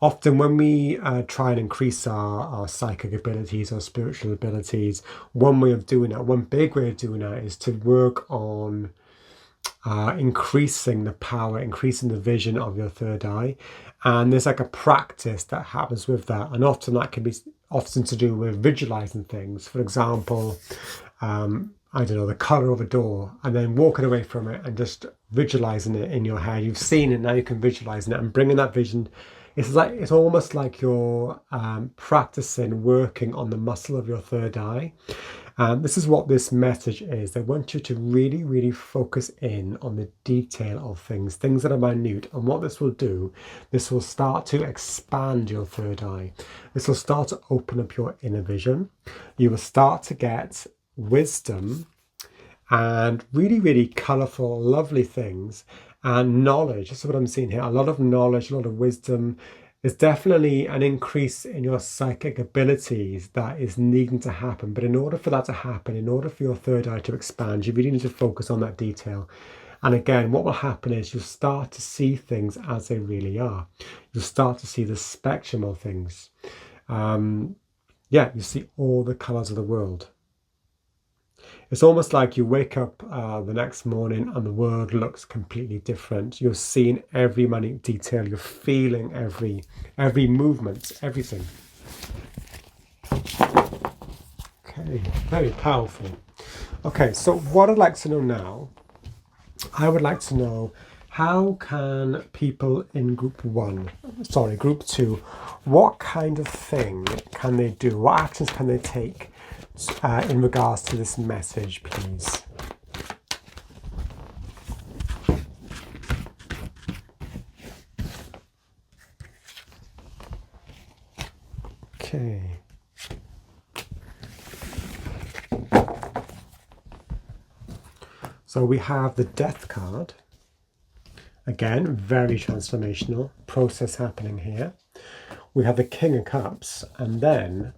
Often when we try and increase our psychic abilities, our spiritual abilities, one way of doing that, one big way of doing that is to work on increasing the power, increasing the vision of your third eye. And there's like a practice that happens with that. And often that can be often to do with visualizing things. For example, I don't know, the colour of a door, and then walking away from it and just visualizing it in your head. You've seen it, now you can visualize it and bringing that vision. It's almost like you're practicing working on the muscle of your third eye. This is what this message is. They want you to really, really focus in on the detail of things that are minute. And what this will do, this will start to expand your third eye. This will start to open up your inner vision. You will start to get wisdom and really, really colourful, lovely things and knowledge. This is what I'm seeing here. A lot of knowledge, a lot of wisdom. There's definitely an increase in your psychic abilities that is needing to happen. But in order for that to happen, in order for your third eye to expand, you really need to focus on that detail. And again, what will happen is you'll start to see things as they really are. You'll start to see the spectrum of things. You see all the colours of the world. It's almost like you wake up the next morning and the world looks completely different. You're seeing every minute detail. You're feeling every movement, everything. Okay, very powerful. Okay, so what I'd like to know now, I would like to know, how can people in group 2, what kind of thing can they do? What actions can they take in regards to this message, please? Okay. So we have the Death card. Again, very transformational process happening here. We have the King of Cups, and then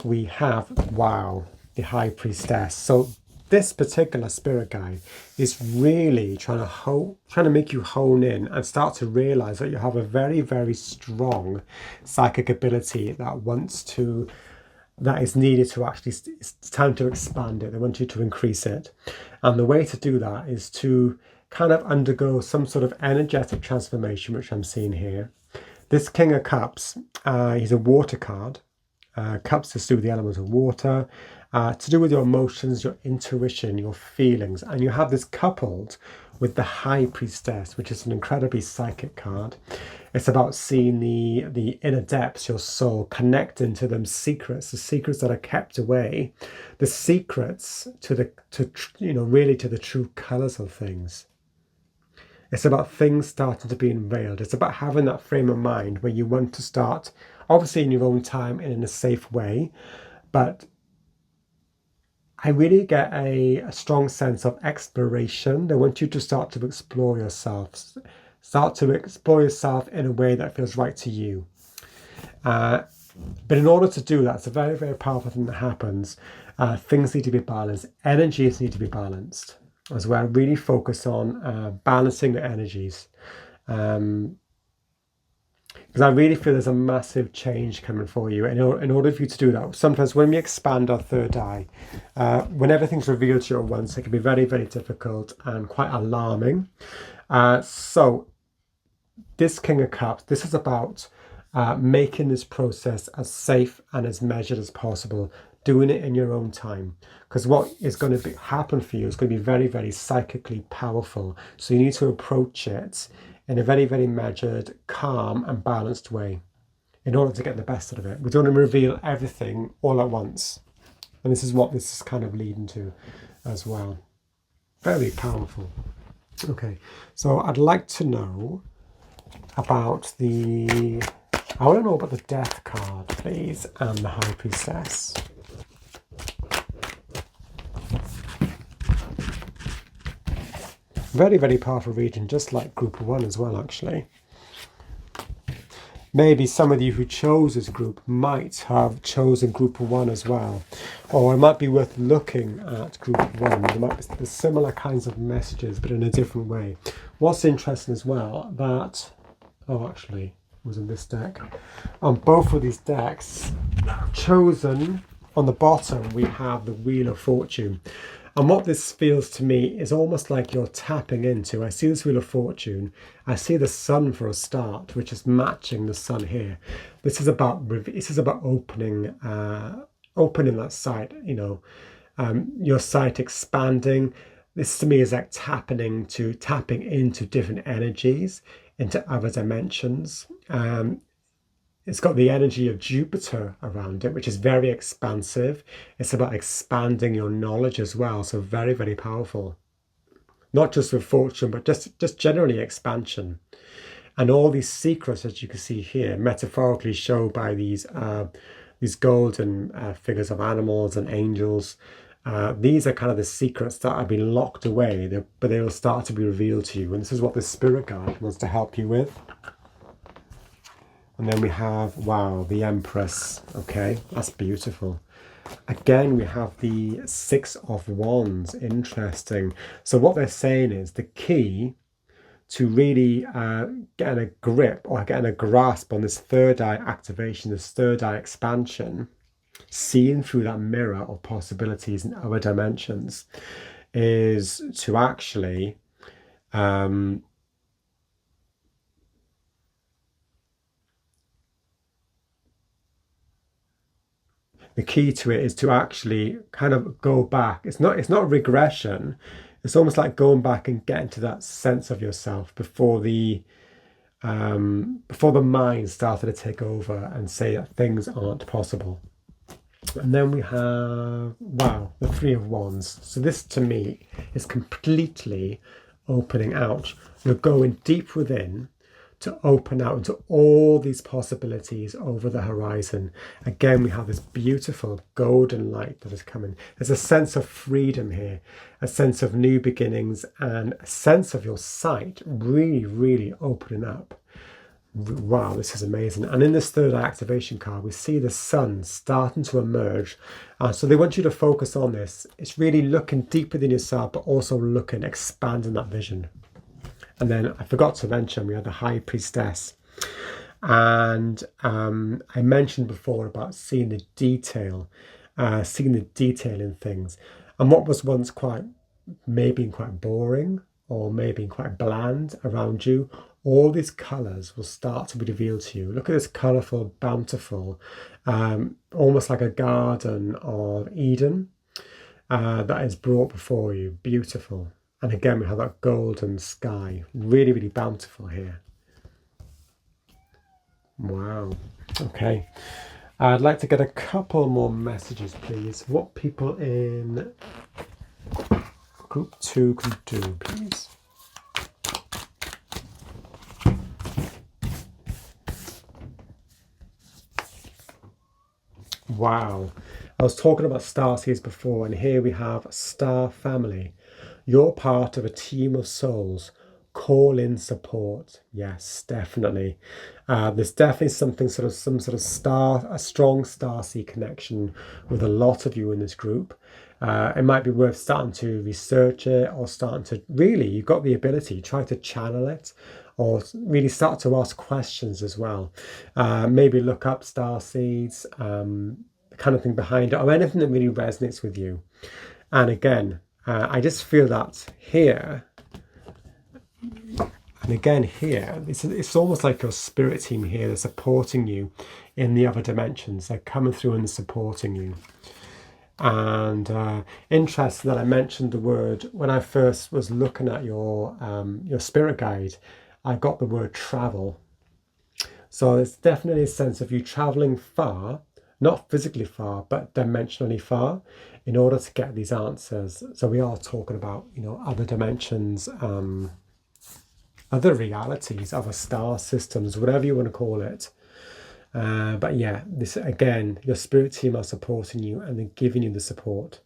we have, wow, the High Priestess. So this particular spirit guide is really trying to make you hone in and start to realize that you have a very, very strong psychic ability that is needed to actually, it's time to expand it. They want you to increase it. And the way to do that is to kind of undergo some sort of energetic transformation, which I'm seeing here. This King of Cups, he's a water card. Cups is to do with the element of water, to do with your emotions, your intuition, your feelings. And you have this coupled with the High Priestess, which is an incredibly psychic card. It's about seeing the inner depths, your soul, connecting to them secrets, the secrets that are kept away, the secrets to the true colours of things. It's about things starting to be unveiled. It's about having that frame of mind where you want to start, obviously in your own time and in a safe way, but I really get a strong sense of exploration. They want you to start to explore yourself. Start to explore yourself in a way that feels right to you. But in order to do that, it's a very, very powerful thing that happens. Things need to be balanced. Energies need to be balanced as well. Really focus on balancing the energies. Because I really feel there's a massive change coming for you. And in order for you to do that, sometimes when we expand our third eye, when everything's revealed to you at once, it can be very, very difficult and quite alarming. So this King of Cups, this is about making this process as safe and as measured as possible, doing it in your own time. Because what is going to happen for you is going to be very, very psychically powerful. So you need to approach it in a very, very measured, calm and balanced way in order to get the best out of it. We don't want to reveal everything all at once. And this is what this is kind of leading to as well. Very powerful. Okay, so I'd like to know about I want to know about the Death card, please, and the High Priestess. Very, very powerful reading, just like group 1 as well, actually. Maybe some of you who chose this group might have chosen group 1 as well. Or it might be worth looking at group 1. There might be similar kinds of messages, but in a different way. What's interesting as well, that... Oh, actually, was in this deck. On both of these decks, chosen on the bottom, we have the Wheel of Fortune. And what this feels to me is almost like you're tapping into. I see this Wheel of Fortune. I see the sun for a start, which is matching the sun here. This is about opening, opening that sight. Your sight expanding. This to me is like tapping into different energies, into other dimensions. It's got the energy of Jupiter around it, which is very expansive. It's about expanding your knowledge as well. So very, very powerful. Not just with fortune, but just generally expansion. And all these secrets, as you can see here, metaphorically shown by these golden figures of animals and angels. These are kind of the secrets that have been locked away, but they will start to be revealed to you. And this is what the spirit guide wants to help you with. And then we have, wow, the Empress. Okay, that's beautiful. Again, we have the Six of Wands. Interesting. So what they're saying is the key to really getting a grip or getting a grasp on this third eye activation, this third eye expansion, seeing through that mirror of possibilities in other dimensions, is to actually the key to it is to actually kind of go back. It's not a regression. It's almost like going back and getting to that sense of yourself before the mind started to take over and say that things aren't possible. And then we have, wow, the Three of Wands. So this to me is completely opening out. You're going deep within to open out into all these possibilities over the horizon. Again, we have this beautiful golden light that is coming. There's a sense of freedom here, a sense of new beginnings, and a sense of your sight really, really opening up. Wow, this is amazing. And in this third eye activation card, we see the sun starting to emerge. So they want you to focus on this. It's really looking deep within yourself, but also expanding that vision. And then I forgot to mention, we had the High Priestess. And I mentioned before about seeing the detail in things. And what was once maybe quite boring or maybe quite bland around you, all these colours will start to be revealed to you. Look at this colourful, bountiful, almost like a garden of Eden that is brought before you. Beautiful. And again, we have that golden sky. Really, really bountiful here. Wow. Okay. I'd like to get a couple more messages, please. What people in group 2 can do, please. Wow. I was talking about Starseeds before, and here we have Star Family. You're part of a team of souls. Call in support. Yes, definitely. There's definitely some sort of a strong Starseed connection with a lot of you in this group. It might be worth starting to research it, or starting to really, you've got the ability, try to channel it, or really start to ask questions as well. Maybe look up Starseeds, the kind of thing behind it, or anything that really resonates with you. And again, I just feel that here, and again here, it's almost like your spirit team here. They're supporting you in the other dimensions. They're coming through and supporting you. And interesting that I mentioned the word, when I first was looking at your spirit guide, I got the word travel. So there's definitely a sense of you traveling far, not physically far, but dimensionally far, in order to get these answers. So we are talking about, other dimensions, other realities, other star systems, whatever you want to call it. But yeah, this again, your spirit team are supporting you and they're giving you the support.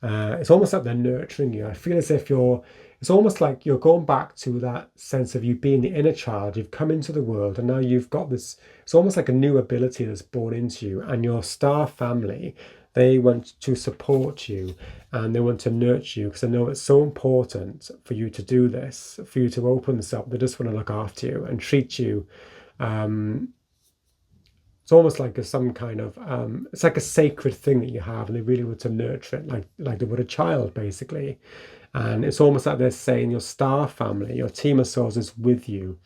It's almost like they're nurturing you. I feel as if it's almost like you're going back to that sense of you being the inner child. You've come into the world and now you've got this, it's almost like a new ability that's born into you, and your star family, they want to support you and they want to nurture you, because they know it's so important for you to do this, for you to open this up. They just want to look after you and treat you It's almost like some kind of it's like a sacred thing that you have, and they really want to nurture it like they would a child, basically. And it's almost like they're saying your star family, your team of souls is with you,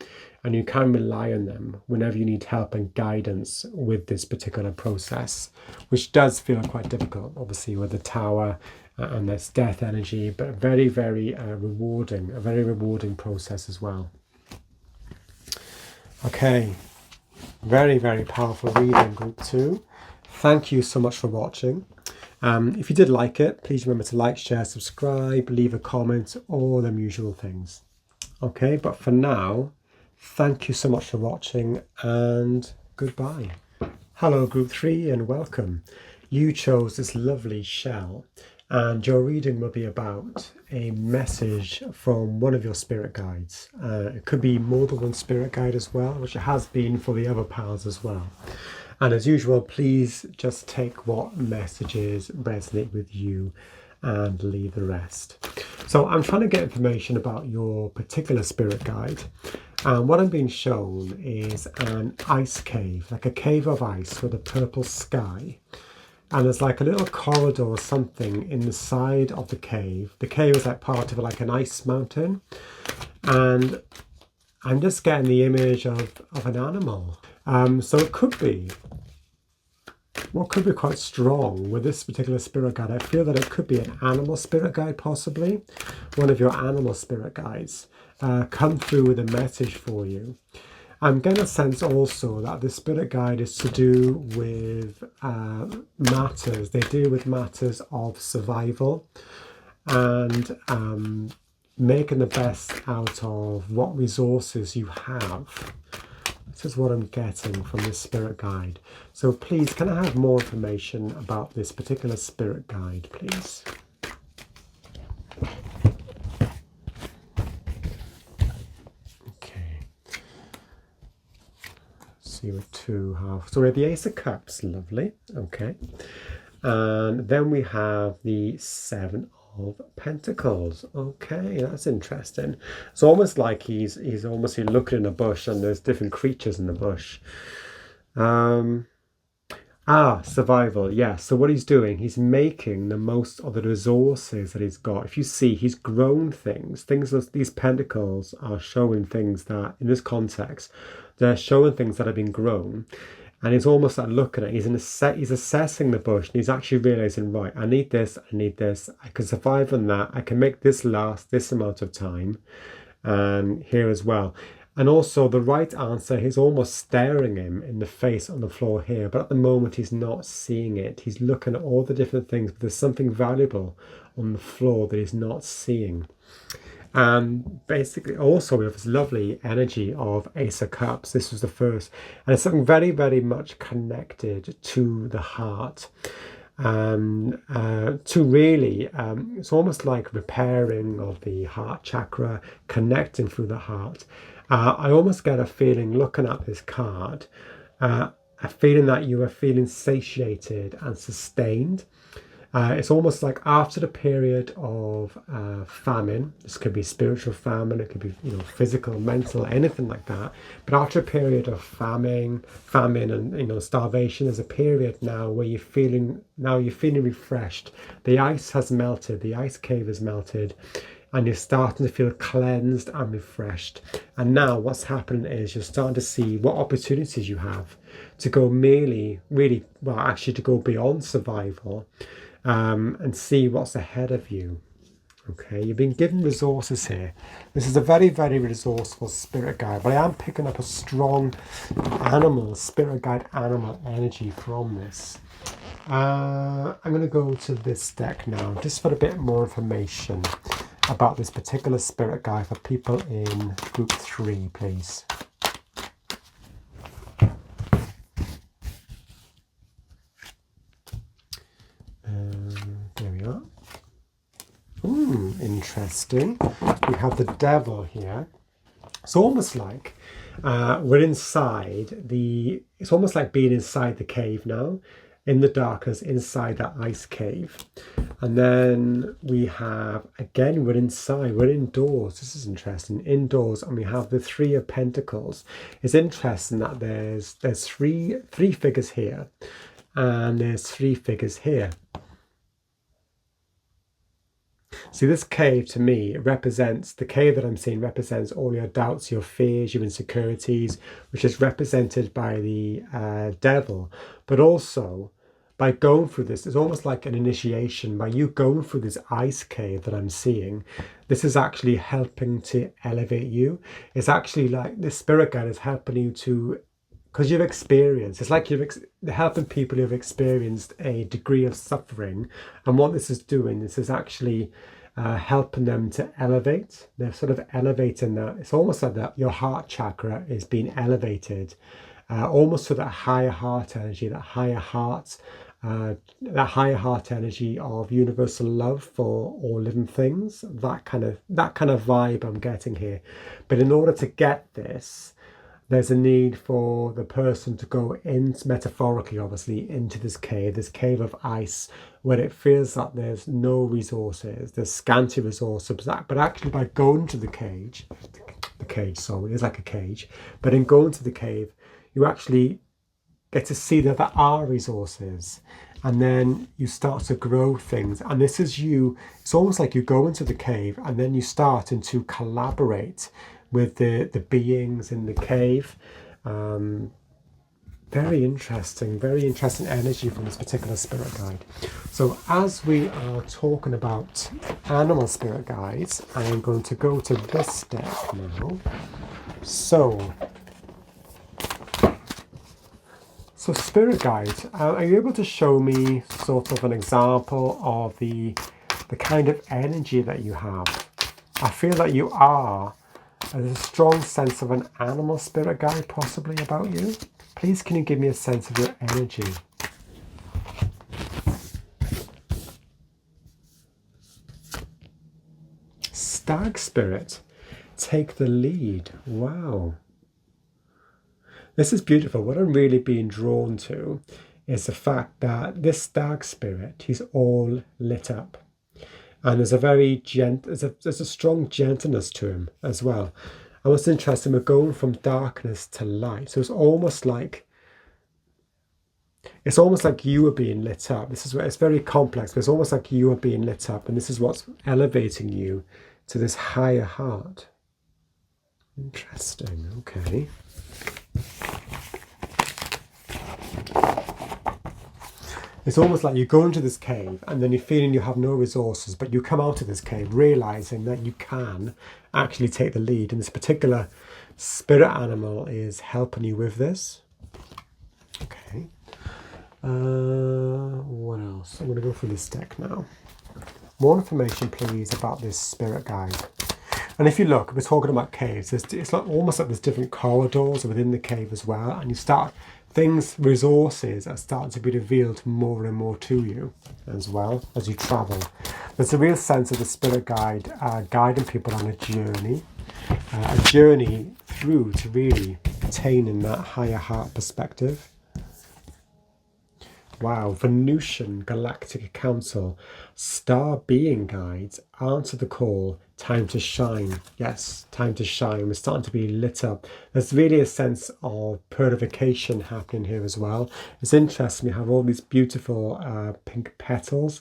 and you can rely on them whenever you need help and guidance with this particular process, which does feel quite difficult, obviously, with the tower and this death energy, but very, very rewarding, a very rewarding process as well. Okay. Very, very powerful reading, group 2. Thank you so much for watching. If you did like it, please remember to like, share, subscribe, leave a comment, all them usual things. Okay, but for now, thank you so much for watching and goodbye. Hello, group 3, and welcome. You chose this lovely shell, and your reading will be about a message from one of your spirit guides. It could be more than one spirit guide as well, which it has been for the other pals as well. And as usual, please just take what messages resonate with you and leave the rest. So I'm trying to get information about your particular spirit guide. And what I'm being shown is an ice cave, like a cave of ice with a purple sky. And there's like a little corridor or something in the side of the cave. The cave is like part of like an ice mountain. And I'm just getting the image of an animal. So it could be, what could be quite strong with this particular spirit guide, I feel that it could be an animal spirit guide, possibly. One of your animal spirit guides come through with a message for you. I'm getting a sense also that the spirit guide is to do with matters. They deal with matters of survival and making the best out of what resources you have. This is what I'm getting from this spirit guide. So please, can I have more information about this particular spirit guide, please? See with 2 half. So we have the Ace of Cups, lovely. Okay. And then we have the 7 of Pentacles. Okay, that's interesting. It's almost like he's almost looking in a bush and there's different creatures in the bush. Survival, yeah. So what he's doing, he's making the most of the resources that he's got. If you see, he's grown things. These pentacles are showing things that, in this context, they're showing things that have been grown. And he's almost like looking at it. He's assessing the bush, and he's actually realizing, right, I need this, I need this. I can survive on that. I can make this last this amount of time. And here as well. And also the right answer, he's almost staring him in the face on the floor here. But at the moment, he's not seeing it. He's looking at all the different things. But there's something valuable on the floor that he's not seeing. And basically, also, we have this lovely energy of Ace of Cups. This was the first. And it's something very, very much connected to the heart. To really, it's almost like repairing of the heart chakra, connecting through the heart. I almost get a feeling, looking at this card, a feeling that you are feeling satiated and sustained. It's almost like after the period of famine, this could be spiritual famine, it could be physical, mental, anything like that. But after a period of famine and starvation, there's a period now where you're feeling refreshed. The ice has melted, the ice cave has melted, and you're starting to feel cleansed and refreshed. And now what's happening is you're starting to see what opportunities you have to go to go beyond survival. And see what's ahead of you. Okay, you've been given resources here. This is a very, very resourceful spirit guide, but I am picking up a strong spirit guide animal energy from this. I'm going to go to this deck now, just for a bit more information about this particular spirit guide for people in group 3, please. There we are. Interesting. We have the devil here. It's almost like we're inside it's almost like being inside the cave now. in the darkness inside that ice cave. And then we have, again, we're inside, we're indoors. This is interesting, indoors, and we have the Three of Pentacles. It's interesting that there's three figures here, and there's 3 figures here. See, this cave to me represents, the cave that I'm seeing represents all your doubts, your fears, your insecurities, which is represented by the devil. But also, by going through this, it's almost like an initiation. By you going through this ice cave that I'm seeing, this is actually helping to elevate you. It's actually like the spirit guide is helping you to, because you've experienced, it's like you're helping people who have experienced a degree of suffering. And what this is doing, this is actually helping them to elevate. They're sort of elevating that. It's almost like that your heart chakra is being elevated, almost to that higher heart energy, that higher heart energy of universal love for all living things. That kind of vibe I'm getting here. But in order to get this, there's a need for the person to go in, metaphorically obviously, into this cave of ice, where it feels like there's no resources, there's scanty resources, but actually by going to the cage, sorry, it's like a cage, but in going to the cave, you actually get to see that there are resources, and then you start to grow things. And this is you, it's almost like you go into the cave and then you start to collaborate with the beings in the cave. Very interesting energy from this particular spirit guide. So as we are talking about animal spirit guides, I am going to go to this deck now. So spirit guides, are you able to show me sort of an example of the kind of energy that you have? I feel that you are. There's a strong sense of an animal spirit guide possibly about you. Please, can you give me a sense of your energy? Stag spirit, take the lead. Wow. This is beautiful. What I'm really being drawn to is the fact that this stag spirit, he's all lit up. And there's a very there's a strong gentleness to him as well. And what's interesting, we're going from darkness to light. So it's almost like you are being lit up. This is where it's very complex, but it's almost like you are being lit up, and this is what's elevating you to this higher heart. Interesting. Okay. It's almost like you go into this cave and then you're feeling you have no resources, but you come out of this cave realizing that you can actually take the lead. And this particular spirit animal is helping you with this. Okay. What else? I'm going to go through this deck now. More information, please, about this spirit guide. And if you look, we're talking about caves. It's like almost like there's different corridors within the cave as well. And you start, resources are starting to be revealed more and more to you as well as you travel. There's a real sense of the spirit guide guiding people on a journey through to really attaining that higher heart perspective. Wow, Venusian Galactic Council, star being guides, answer the call, time to shine. Yes, time to shine. We're starting to be lit up. There's really a sense of purification happening here as well. It's interesting, you have all these beautiful pink petals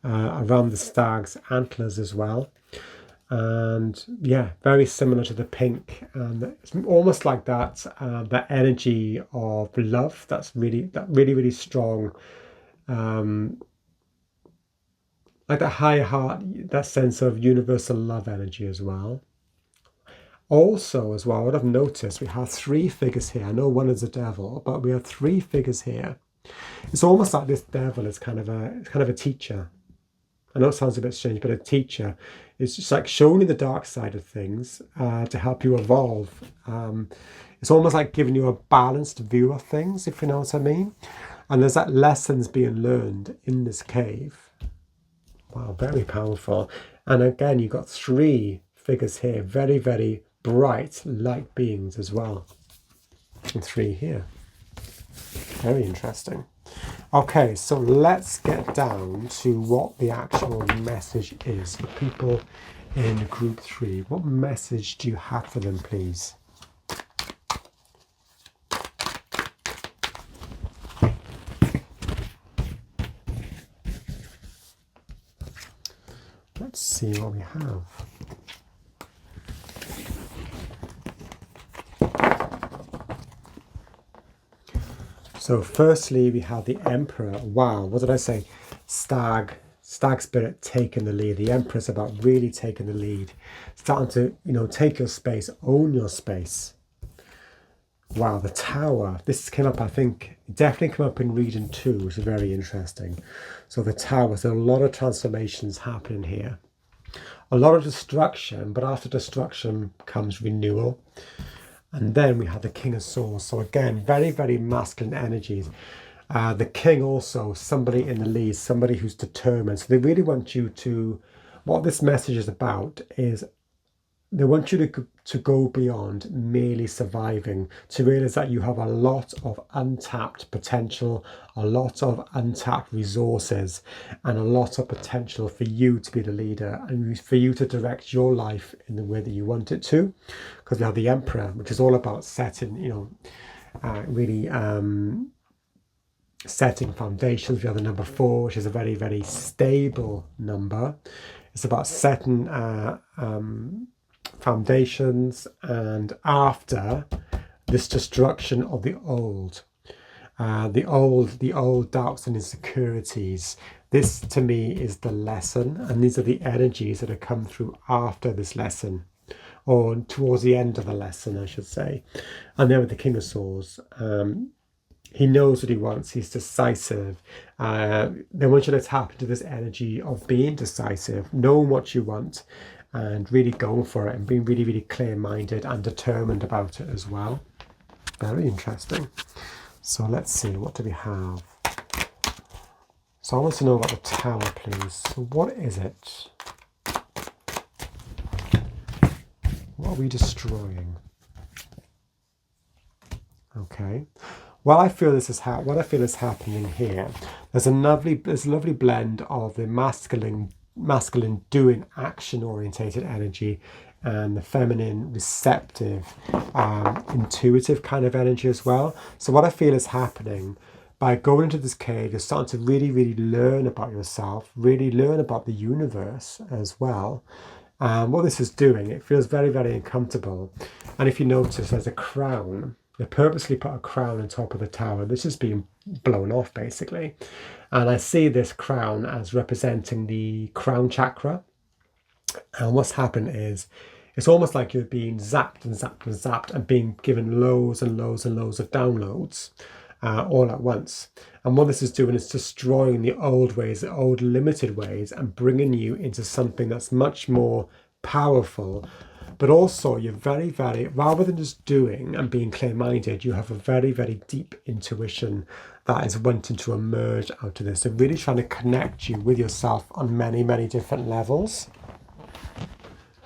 around the stag's antlers as well. And yeah, very similar to the pink, and it's almost like that energy of love that's really strong, like that higher heart, that sense of universal love energy as well. Also as well, what I've noticed, we have 3 figures here. I know one is the devil, but we have 3 figures here. It's almost like this devil is kind of a teacher. I know it sounds a bit strange, but a teacher is just like showing you the dark side of things to help you evolve. It's almost like giving you a balanced view of things, if you know what I mean. And there's that lessons being learned in this cave. Wow, very powerful. And again, you've got 3 figures here, very, very bright light beings as well. And 3 here. Very interesting. Okay, so let's get down to what the actual message is for people in group 3. What message do you have for them, please? Let's see what we have. So firstly, we have the Emperor. Wow, what did I say? Stag spirit taking the lead. The Emperor's about really taking the lead. Starting to, take your space, own your space. Wow, the Tower. This came up, I think, definitely came up in region 2, which is very interesting. So the Tower, so a lot of transformations happening here. A lot of destruction, but after destruction comes renewal. And then we have the King of Swords. So again, very, very masculine energies. The King also, somebody in the lead, somebody who's determined. So they really want you to, what this message is about is they want you to go beyond merely surviving, to realize that you have a lot of untapped potential, a lot of untapped resources, and a lot of potential for you to be the leader and for you to direct your life in the way that you want it to. Because we have the Emperor, which is all about setting, really setting foundations. We have the number 4, which is a very, very stable number. It's about setting foundations, and after this destruction of the old doubts and insecurities, this to me is the lesson, and these are the energies that have come through after this lesson, or towards the end of the lesson, I should say. And then with the King of Swords, he knows what he wants. He's decisive. They want you to tap into this energy of being decisive, knowing what you want, and really going for it, and being really, really clear-minded and determined about it as well. Very interesting. So let's see, what do we have? So I want to know about the Tower, please. So what is it? What are we destroying? Okay. Well, I feel this is what I feel is happening here. There's a lovely blend of the masculine doing, action orientated energy, and the feminine receptive, intuitive kind of energy as well. So what I feel is happening by going into this cave, you're starting to really, really learn about yourself, really learn about the universe as well. And what this is doing, it feels very, very uncomfortable. And if you notice, there's a crown. They purposely put a crown on top of the tower. This is being blown off, basically. And I see this crown as representing the crown chakra. And what's happened is, it's almost like you're being zapped and zapped and zapped and being given loads and loads and loads of downloads all at once. And what this is doing is destroying the old ways, the old limited ways, and bringing you into something that's much more powerful. But also you're very, very, rather than just doing and being clear-minded, you have a very, very deep intuition that is wanting to emerge out of this. So really trying to connect you with yourself on many, many different levels.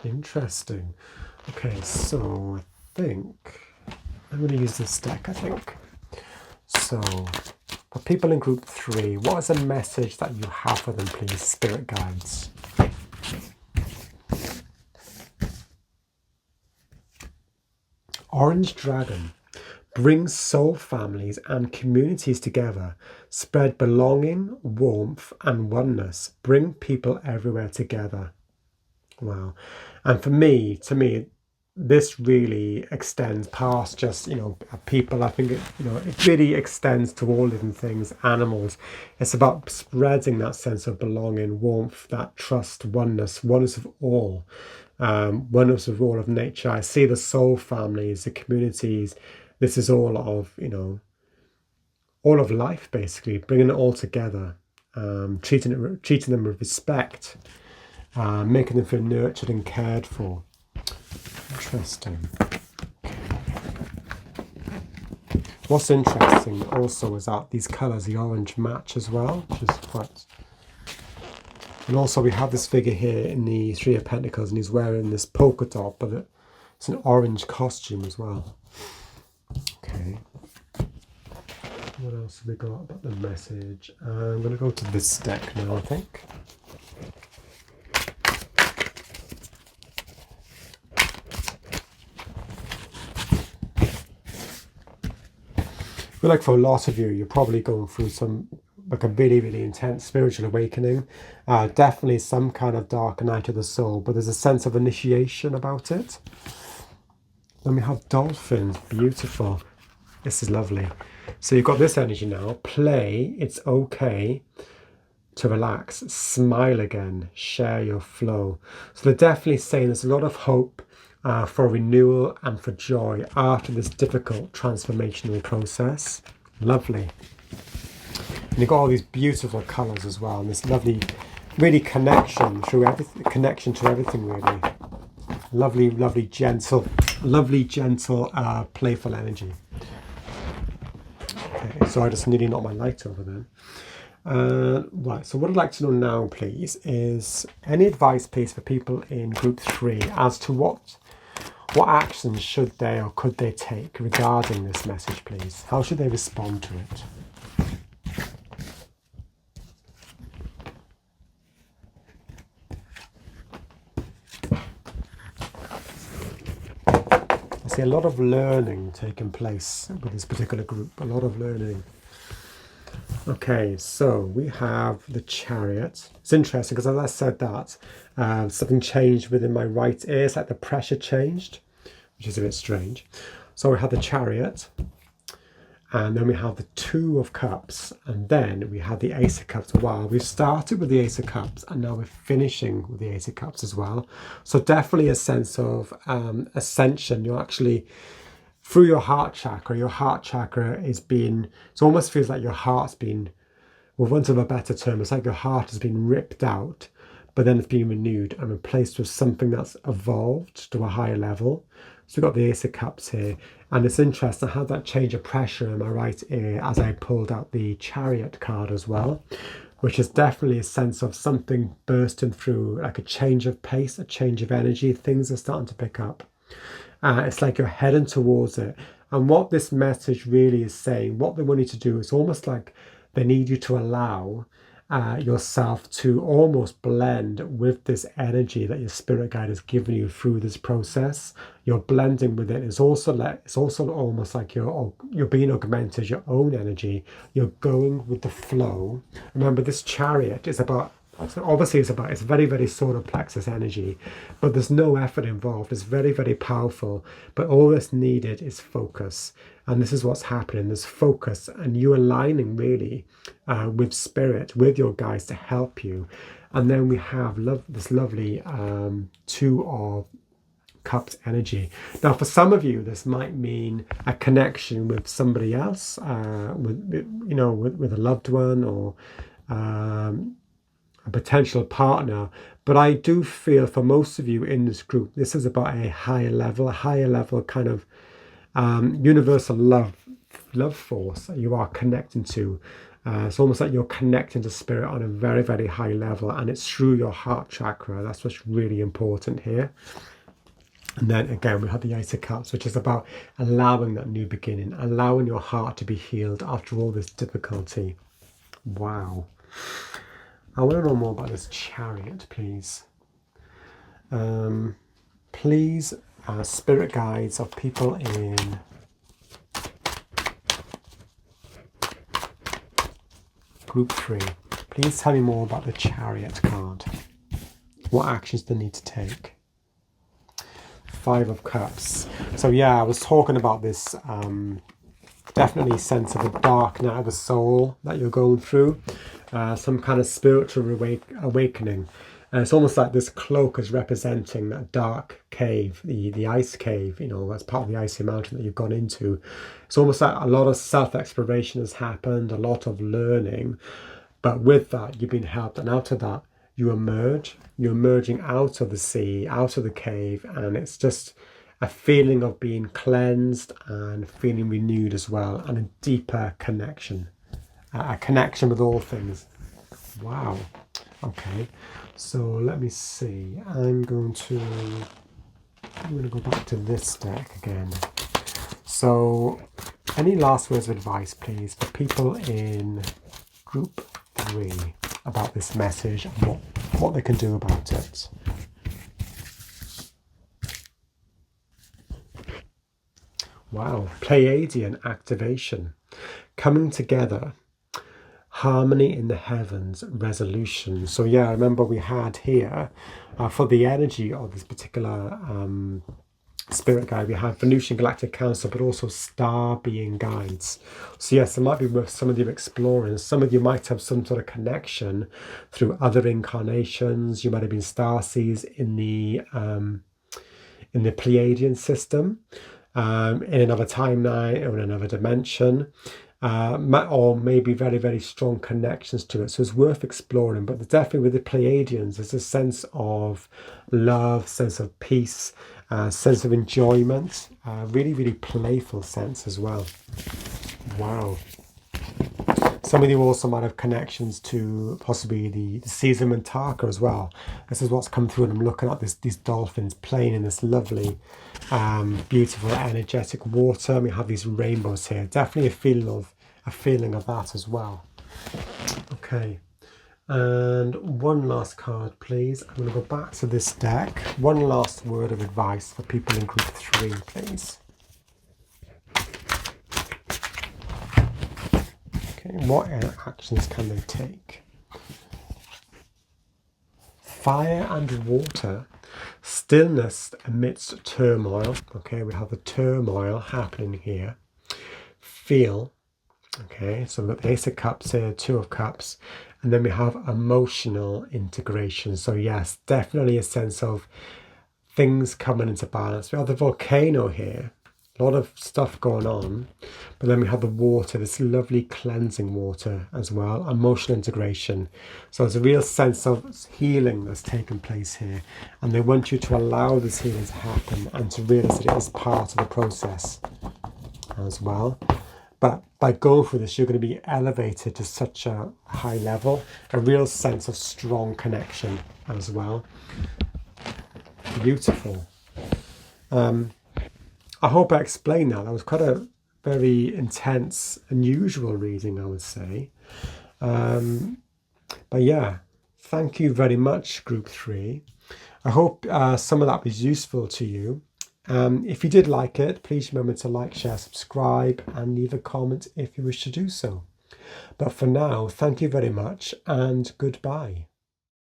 Interesting. Okay, so I think I'm going to use this deck, I think. So for people in group 3, what is the message that you have for them, please, spirit guides? Orange Dragon brings soul families and communities together, spread belonging, warmth, and oneness, bring people everywhere together. Wow. And for me, to me, this really extends past just, people. I think it really extends to all living things, animals. It's about spreading that sense of belonging, warmth, that trust, oneness of all. Oneness of all of nature. I see the soul families, the communities. This is all of, all of life, basically, bringing it all together, treating them with respect, making them feel nurtured and cared for. Interesting. What's interesting also is that these colours, the orange, match as well, which is quite. And also we have this figure here in the 3 of Pentacles, and he's wearing this polka dot, but it's an orange costume as well. Okay. What else have we got about the message? I'm going to go to this deck now, I think. I feel like for a lot of you, you're probably going through like a really, really intense spiritual awakening. Definitely some kind of dark night of the soul, but there's a sense of initiation about it. Then we have dolphins, beautiful. This is lovely. So you've got this energy now. Play, it's okay to relax, smile again, share your flow. So they're definitely saying there's a lot of hope for renewal and for joy after this difficult transformational process. Lovely. And you've got all these beautiful colours as well, and this lovely, really connection through everything, connection to everything really. Lovely, lovely, gentle, playful energy. Okay, so I just nearly knocked my light over then. Right, so what I'd like to know now, please, is any advice, please, for people in group 3 as to what actions should they or could they take regarding this message, please? How should they respond to it? I see a lot of learning taking place with this particular group, a lot of learning. Okay, so we have the Chariot. It's interesting because as I said that, something changed within my right ear. It's like the pressure changed, which is a bit strange. So we have the Chariot, and then we have the Two of Cups, and then we have the Ace of Cups. Wow, we've started with the Ace of Cups, and now we're finishing with the Ace of Cups as well. So definitely a sense of ascension. You're actually, through your heart chakra is being, it almost feels like your heart's been, well, want of a better term, it's like your heart has been ripped out, but then it's been renewed and replaced with something that's evolved to a higher level. So we've got the Ace of Cups here, and it's interesting, I had that change of pressure in my right ear as I pulled out the Chariot card as well, which is definitely a sense of something bursting through, like a change of pace, a change of energy. Things are starting to pick up. It's like you're heading towards it. And what this message really is saying, what they want you to do, is almost like they need you to allow yourself to almost blend with this energy that your spirit guide has given you through this process. You're blending with it. It's also almost like you're being augmented, your own energy. You're going with the flow. Remember, this Chariot is about, obviously it's very, very solar plexus energy, but there's no effort involved. It's very, very powerful, but all that's needed is focus. And this is what's happening. There's focus, and you aligning really with spirit, with your guides to help you. And then we have this lovely Two of Cups energy. Now, for some of you, this might mean a connection with somebody else, with a loved one, or a potential partner. But I do feel for most of you in this group, this is about a higher level kind of universal love force that you are connecting to. It's almost like you're connecting to spirit on a very, very high level, and it's through your heart chakra. That's what's really important here. And then again, we have the Ace of Cups, which is about allowing that new beginning, allowing your heart to be healed after all this difficulty. Wow. I want to know more about this Chariot, please. Please, spirit guides of people in group 3, please tell me more about the Chariot card. What actions they need to take. 5 of Cups. So yeah, I was talking about this definitely sense of a dark night of the soul that you're going through. Some kind of spiritual awakening. It's almost like this cloak is representing that dark cave, the ice cave, that's part of the icy mountain that you've gone into. It's almost like a lot of self-exploration has happened, a lot of learning, but with that, you've been helped, and out of that, you emerge. You're emerging out of the sea, out of the cave, and it's just a feeling of being cleansed and feeling renewed as well, and a deeper connection. A connection with all things. Wow. Okay. So let me see. I'm going to go back to this deck again. So Any last words of advice, please, for people in group 3 about this message and what they can do about it? Wow, Pleiadian activation. Coming together. Harmony in the heavens, resolution. So yeah, remember we had here, for the energy of this particular spirit guide, we have Venusian Galactic Council, but also star being guides. So yes, it might be worth some of you exploring. Some of you might have some sort of connection through other incarnations. You might have been starseeds in the Pleiadian system, in another timeline or in another dimension. Or maybe very, very strong connections to it. So it's worth exploring. But definitely with the Pleiadians, there's a sense of love, sense of peace, sense of enjoyment, really, really playful sense as well. Wow. Some of you also might have connections to possibly the Caesar Mintaka as well. This is what's come through, and I'm looking at these dolphins playing in this lovely, beautiful, energetic water. We have these rainbows here. Definitely a feeling of that as well. Okay, and one last card, please. I'm going to go back to this deck. One last word of advice for people in group 3, please. Okay, what actions can they take? Fire and water. Stillness amidst turmoil. Okay, we have the turmoil happening here. Feel. Okay, so we've got the Ace of Cups here, Two of Cups, and then we have emotional integration. So yes, definitely a sense of things coming into balance. We have the volcano here, a lot of stuff going on, but then we have the water, this lovely cleansing water as well, emotional integration. So there's a real sense of healing that's taken place here, and they want you to allow this healing to happen and to realize that it is part of the process as well. But by going through this, you're going to be elevated to such a high level, a real sense of strong connection as well. Beautiful. I hope I explained that. That was quite a very intense, unusual reading, I would say. But yeah, thank you very much, Group 3. I hope some of that was useful to you. If you did like it, please remember to like, share, subscribe, and leave a comment if you wish to do so. But for now, thank you very much and goodbye.